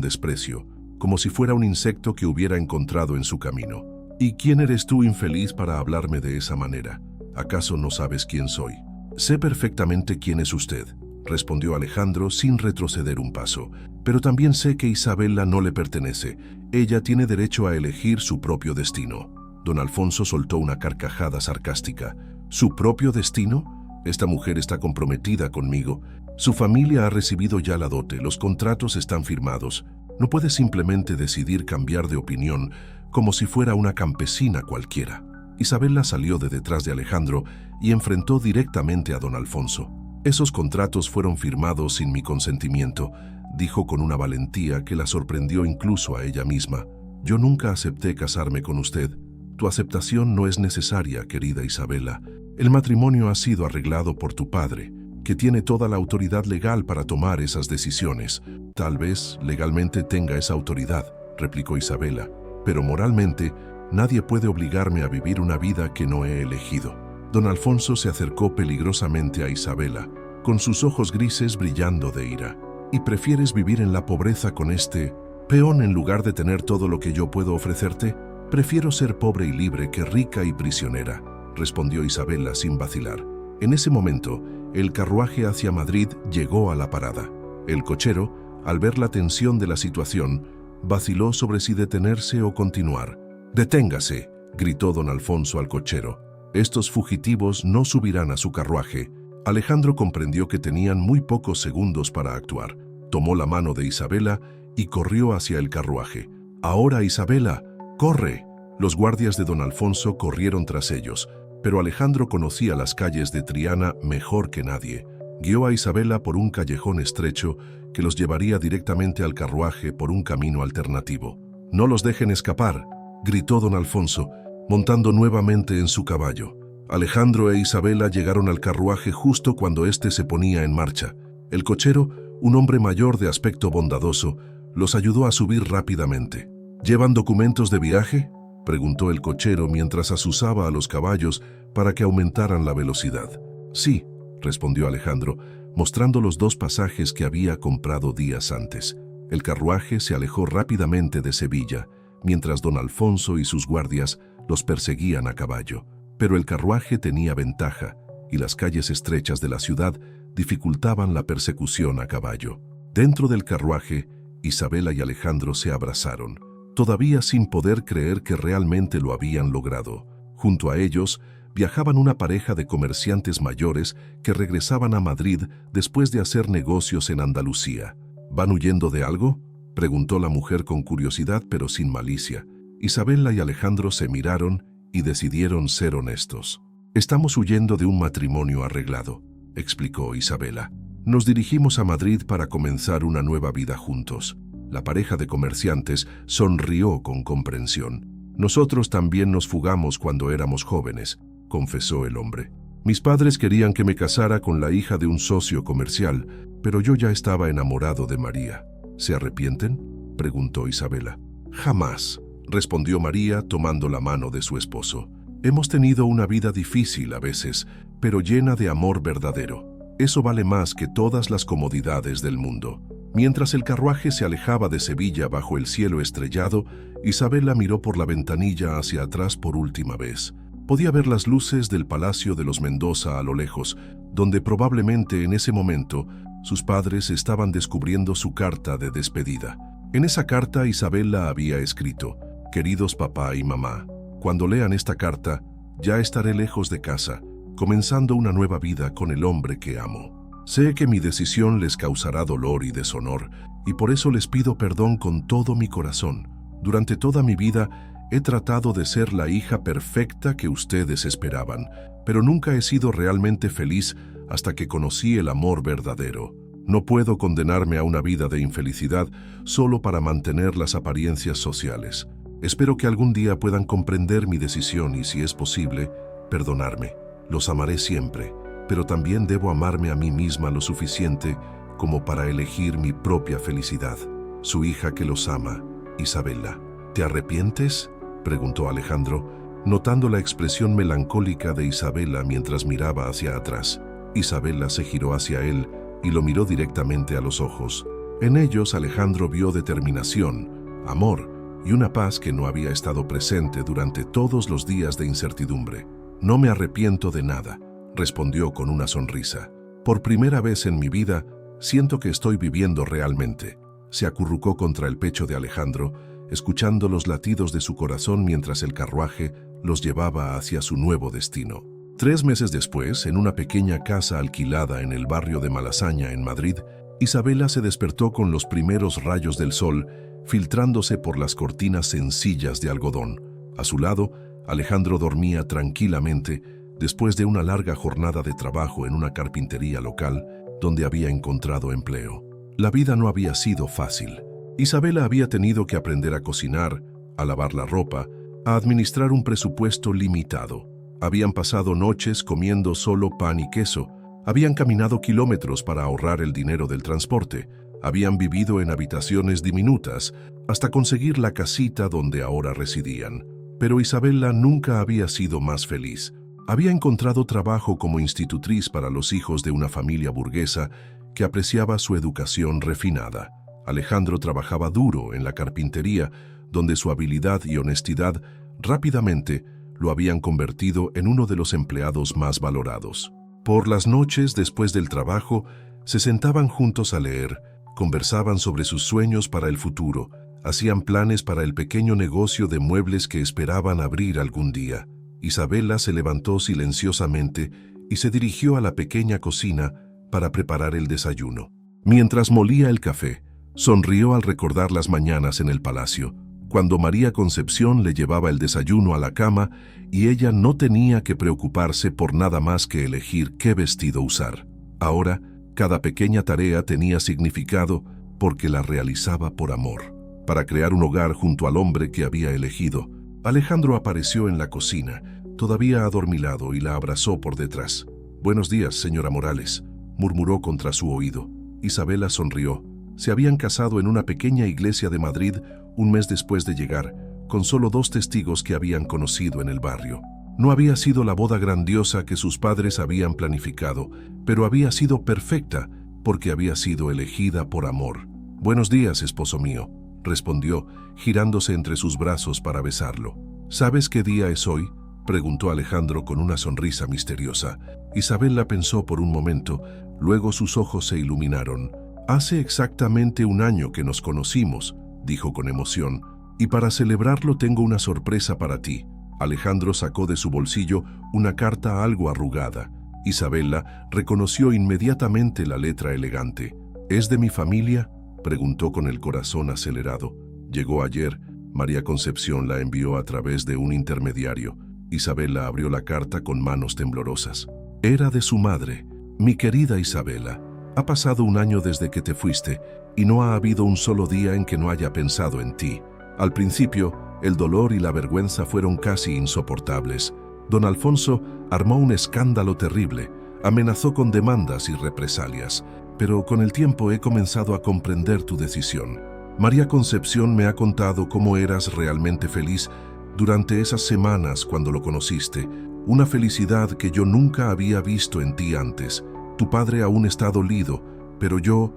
desprecio, como si fuera un insecto que hubiera encontrado en su camino. «¿Y quién eres tú, infeliz, para hablarme de esa manera? ¿Acaso no sabes quién soy?». «Sé perfectamente quién es usted», respondió Alejandro sin retroceder un paso. «Pero también sé que Isabela no le pertenece. Ella tiene derecho a elegir su propio destino». Don Alfonso soltó una carcajada sarcástica. «¿Su propio destino? Esta mujer está comprometida conmigo. Su familia ha recibido ya la dote, los contratos están firmados. No puede simplemente decidir cambiar de opinión como si fuera una campesina cualquiera». Isabela salió de detrás de Alejandro y enfrentó directamente a don Alfonso. «Esos contratos fueron firmados sin mi consentimiento», dijo con una valentía que la sorprendió incluso a ella misma. «Yo nunca acepté casarme con usted. Tu aceptación no es necesaria, querida Isabela. El matrimonio ha sido arreglado por tu padre, que tiene toda la autoridad legal para tomar esas decisiones». «Tal vez legalmente tenga esa autoridad», replicó Isabela, «pero moralmente nadie puede obligarme a vivir una vida que no he elegido». Don Alfonso se acercó peligrosamente a Isabela, con sus ojos grises brillando de ira. «¿Y prefieres vivir en la pobreza con este peón en lugar de tener todo lo que yo puedo ofrecerte? Prefiero ser pobre y libre que rica y prisionera», respondió Isabela sin vacilar. En ese momento, el carruaje hacia Madrid llegó a la parada. El cochero, al ver la tensión de la situación, vaciló sobre si detenerse o continuar. «Deténgase», gritó don Alfonso al cochero. «Estos fugitivos no subirán a su carruaje». Alejandro comprendió que tenían muy pocos segundos para actuar. Tomó la mano de Isabela y corrió hacia el carruaje. «Ahora, Isabela, corre». Los guardias de don Alfonso corrieron tras ellos, pero Alejandro conocía las calles de Triana mejor que nadie. Guió a Isabela por un callejón estrecho que los llevaría directamente al carruaje por un camino alternativo. «No los dejen escapar», gritó don Alfonso, montando nuevamente en su caballo. Alejandro e Isabela llegaron al carruaje justo cuando éste se ponía en marcha. El cochero, un hombre mayor de aspecto bondadoso, los ayudó a subir rápidamente. «¿Llevan documentos de viaje?», preguntó el cochero mientras azuzaba a los caballos para que aumentaran la velocidad. «Sí», respondió Alejandro, mostrando los 2 pasajes que había comprado días antes. El carruaje se alejó rápidamente de Sevilla, mientras don Alfonso y sus guardias los perseguían a caballo. Pero el carruaje tenía ventaja, y las calles estrechas de la ciudad dificultaban la persecución a caballo. Dentro del carruaje, Isabela y Alejandro se abrazaron, todavía sin poder creer que realmente lo habían logrado. Junto a ellos, viajaban una pareja de comerciantes mayores que regresaban a Madrid después de hacer negocios en Andalucía. «¿Van huyendo de algo?», preguntó la mujer con curiosidad pero sin malicia. Isabela y Alejandro se miraron y decidieron ser honestos. «Estamos huyendo de un matrimonio arreglado», explicó Isabela. «Nos dirigimos a Madrid para comenzar una nueva vida juntos». La pareja de comerciantes sonrió con comprensión. «Nosotros también nos fugamos cuando éramos jóvenes», confesó el hombre. «Mis padres querían que me casara con la hija de un socio comercial, pero yo ya estaba enamorado de María». «¿Se arrepienten?», preguntó Isabela. «Jamás», respondió María tomando la mano de su esposo. «Hemos tenido una vida difícil a veces, pero llena de amor verdadero. Eso vale más que todas las comodidades del mundo. Mientras el carruaje se alejaba de Sevilla bajo el cielo estrellado, Isabela miró por la ventanilla hacia atrás por última vez. Podía ver las luces del Palacio de los Mendoza a lo lejos, donde probablemente en ese momento sus padres estaban descubriendo su carta de despedida. En esa carta Isabela había escrito: «Queridos papá y mamá, cuando lean esta carta, ya estaré lejos de casa, comenzando una nueva vida con el hombre que amo. Sé que mi decisión les causará dolor y deshonor, y por eso les pido perdón con todo mi corazón. Durante toda mi vida he tratado de ser la hija perfecta que ustedes esperaban, pero nunca he sido realmente feliz hasta que conocí el amor verdadero. No puedo condenarme a una vida de infelicidad solo para mantener las apariencias sociales. Espero que algún día puedan comprender mi decisión y, si es posible, perdonarme. Los amaré siempre, pero también debo amarme a mí misma lo suficiente como para elegir mi propia felicidad. Su hija que los ama, Isabela». «¿Te arrepientes?», preguntó Alejandro, notando la expresión melancólica de Isabela mientras miraba hacia atrás. Isabela se giró hacia él y lo miró directamente a los ojos. En ellos Alejandro vio determinación, amor y una paz que no había estado presente durante todos los días de incertidumbre. «No me arrepiento de nada», respondió con una sonrisa. «Por primera vez en mi vida, siento que estoy viviendo realmente». Se acurrucó contra el pecho de Alejandro, escuchando los latidos de su corazón mientras el carruaje los llevaba hacia su nuevo destino. 3 meses después, en una pequeña casa alquilada en el barrio de Malasaña, en Madrid, Isabela se despertó con los primeros rayos del sol filtrándose por las cortinas sencillas de algodón. A su lado, Alejandro dormía tranquilamente después de una larga jornada de trabajo en una carpintería local donde había encontrado empleo. La vida no había sido fácil. Isabela había tenido que aprender a cocinar, a lavar la ropa, a administrar un presupuesto limitado. Habían pasado noches comiendo solo pan y queso, habían caminado kilómetros para ahorrar el dinero del transporte, habían vivido en habitaciones diminutas hasta conseguir la casita donde ahora residían. Pero Isabela nunca había sido más feliz. Había encontrado trabajo como institutriz para los hijos de una familia burguesa que apreciaba su educación refinada. Alejandro trabajaba duro en la carpintería, donde su habilidad y honestidad rápidamente lo habían convertido en uno de los empleados más valorados. Por las noches, después del trabajo, se sentaban juntos a leer, conversaban sobre sus sueños para el futuro, hacían planes para el pequeño negocio de muebles que esperaban abrir algún día. Isabela se levantó silenciosamente y se dirigió a la pequeña cocina para preparar el desayuno. Mientras molía el café, sonrió al recordar las mañanas en el palacio, cuando María Concepción le llevaba el desayuno a la cama y ella no tenía que preocuparse por nada más que elegir qué vestido usar. Ahora, cada pequeña tarea tenía significado porque la realizaba por amor. Para crear un hogar junto al hombre que había elegido, Alejandro apareció en la cocina, todavía adormilado, y la abrazó por detrás. «Buenos días, señora Morales», murmuró contra su oído. Isabela sonrió. Se habían casado en una pequeña iglesia de Madrid un mes después de llegar, con solo 2 testigos que habían conocido en el barrio. No había sido la boda grandiosa que sus padres habían planificado, pero había sido perfecta porque había sido elegida por amor. «Buenos días, esposo mío», respondió, girándose entre sus brazos para besarlo. «¿Sabes qué día es hoy?», preguntó Alejandro con una sonrisa misteriosa. Isabela pensó por un momento, luego sus ojos se iluminaron. «Hace exactamente 1 año que nos conocimos», dijo con emoción, «y para celebrarlo tengo una sorpresa para ti». Alejandro sacó de su bolsillo una carta algo arrugada. Isabela reconoció inmediatamente la letra elegante. «¿Es de mi familia?», preguntó con el corazón acelerado. «Llegó ayer. María Concepción la envió a través de un intermediario». Isabela abrió la carta con manos temblorosas. Era de su madre. «Mi querida Isabela, ha pasado 1 año desde que te fuiste y no ha habido un solo día en que no haya pensado en ti. Al principio, el dolor y la vergüenza fueron casi insoportables. Don Alfonso armó un escándalo terrible, amenazó con demandas y represalias, pero con el tiempo he comenzado a comprender tu decisión. María Concepción me ha contado cómo eras realmente feliz durante esas semanas cuando lo conociste, una felicidad que yo nunca había visto en ti antes. Tu padre aún está dolido, pero yo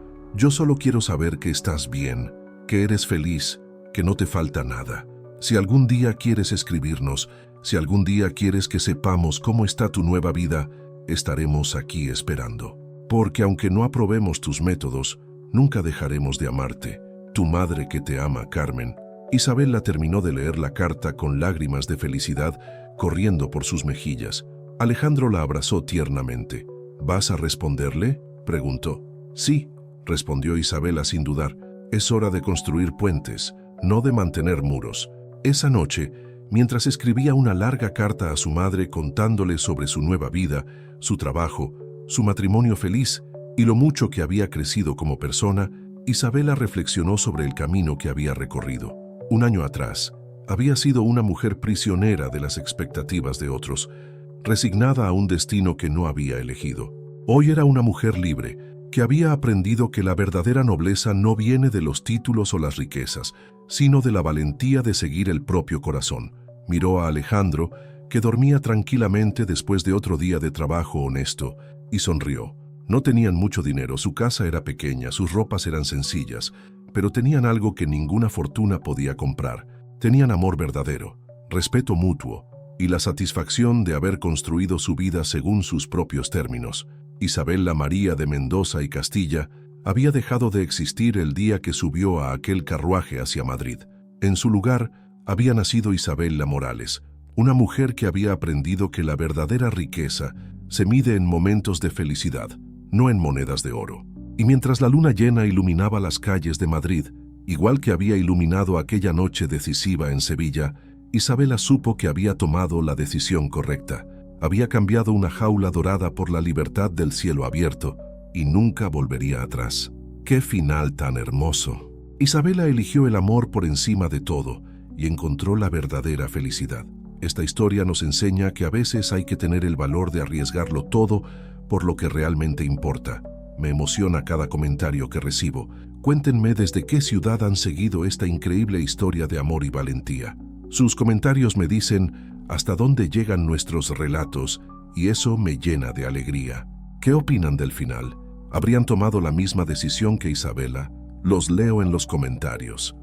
solo quiero saber que estás bien, que eres feliz, que no te falta nada. Si algún día quieres escribirnos, si algún día quieres que sepamos cómo está tu nueva vida, estaremos aquí esperando. Porque aunque no aprobemos tus métodos, nunca dejaremos de amarte. Tu madre que te ama, Carmen. Isabela terminó de leer la carta con lágrimas de felicidad corriendo por sus mejillas. Alejandro la abrazó tiernamente. ¿Vas a responderle?, preguntó. Sí, respondió Isabela sin dudar. Es hora de construir puentes, no de mantener muros. Esa noche, mientras escribía una larga carta a su madre contándole sobre su nueva vida, su trabajo, su matrimonio feliz y lo mucho que había crecido como persona, Isabela reflexionó sobre el camino que había recorrido. Un año atrás, había sido una mujer prisionera de las expectativas de otros, resignada a un destino que no había elegido. Hoy era una mujer libre, que había aprendido que la verdadera nobleza no viene de los títulos o las riquezas, sino de la valentía de seguir el propio corazón. Miró a Alejandro, que dormía tranquilamente después de otro día de trabajo honesto, y sonrió. No tenían mucho dinero, su casa era pequeña, sus ropas eran sencillas, pero tenían algo que ninguna fortuna podía comprar. Tenían amor verdadero, respeto mutuo y la satisfacción de haber construido su vida según sus propios términos. Isabela María de Mendoza y Castilla había dejado de existir el día que subió a aquel carruaje hacia Madrid. En su lugar había nacido Isabela Morales, una mujer que había aprendido que la verdadera riqueza se mide en momentos de felicidad, no en monedas de oro. Y mientras la luna llena iluminaba las calles de Madrid, igual que había iluminado aquella noche decisiva en Sevilla, Isabela supo que había tomado la decisión correcta. Había cambiado una jaula dorada por la libertad del cielo abierto y nunca volvería atrás. ¡Qué final tan hermoso! Isabela eligió el amor por encima de todo y encontró la verdadera felicidad. Esta historia nos enseña que a veces hay que tener el valor de arriesgarlo todo por lo que realmente importa. Me emociona cada comentario que recibo. Cuéntenme desde qué ciudad han seguido esta increíble historia de amor y valentía. Sus comentarios me dicen hasta dónde llegan nuestros relatos y eso me llena de alegría. ¿Qué opinan del final? ¿Habrían tomado la misma decisión que Isabela? Los leo en los comentarios.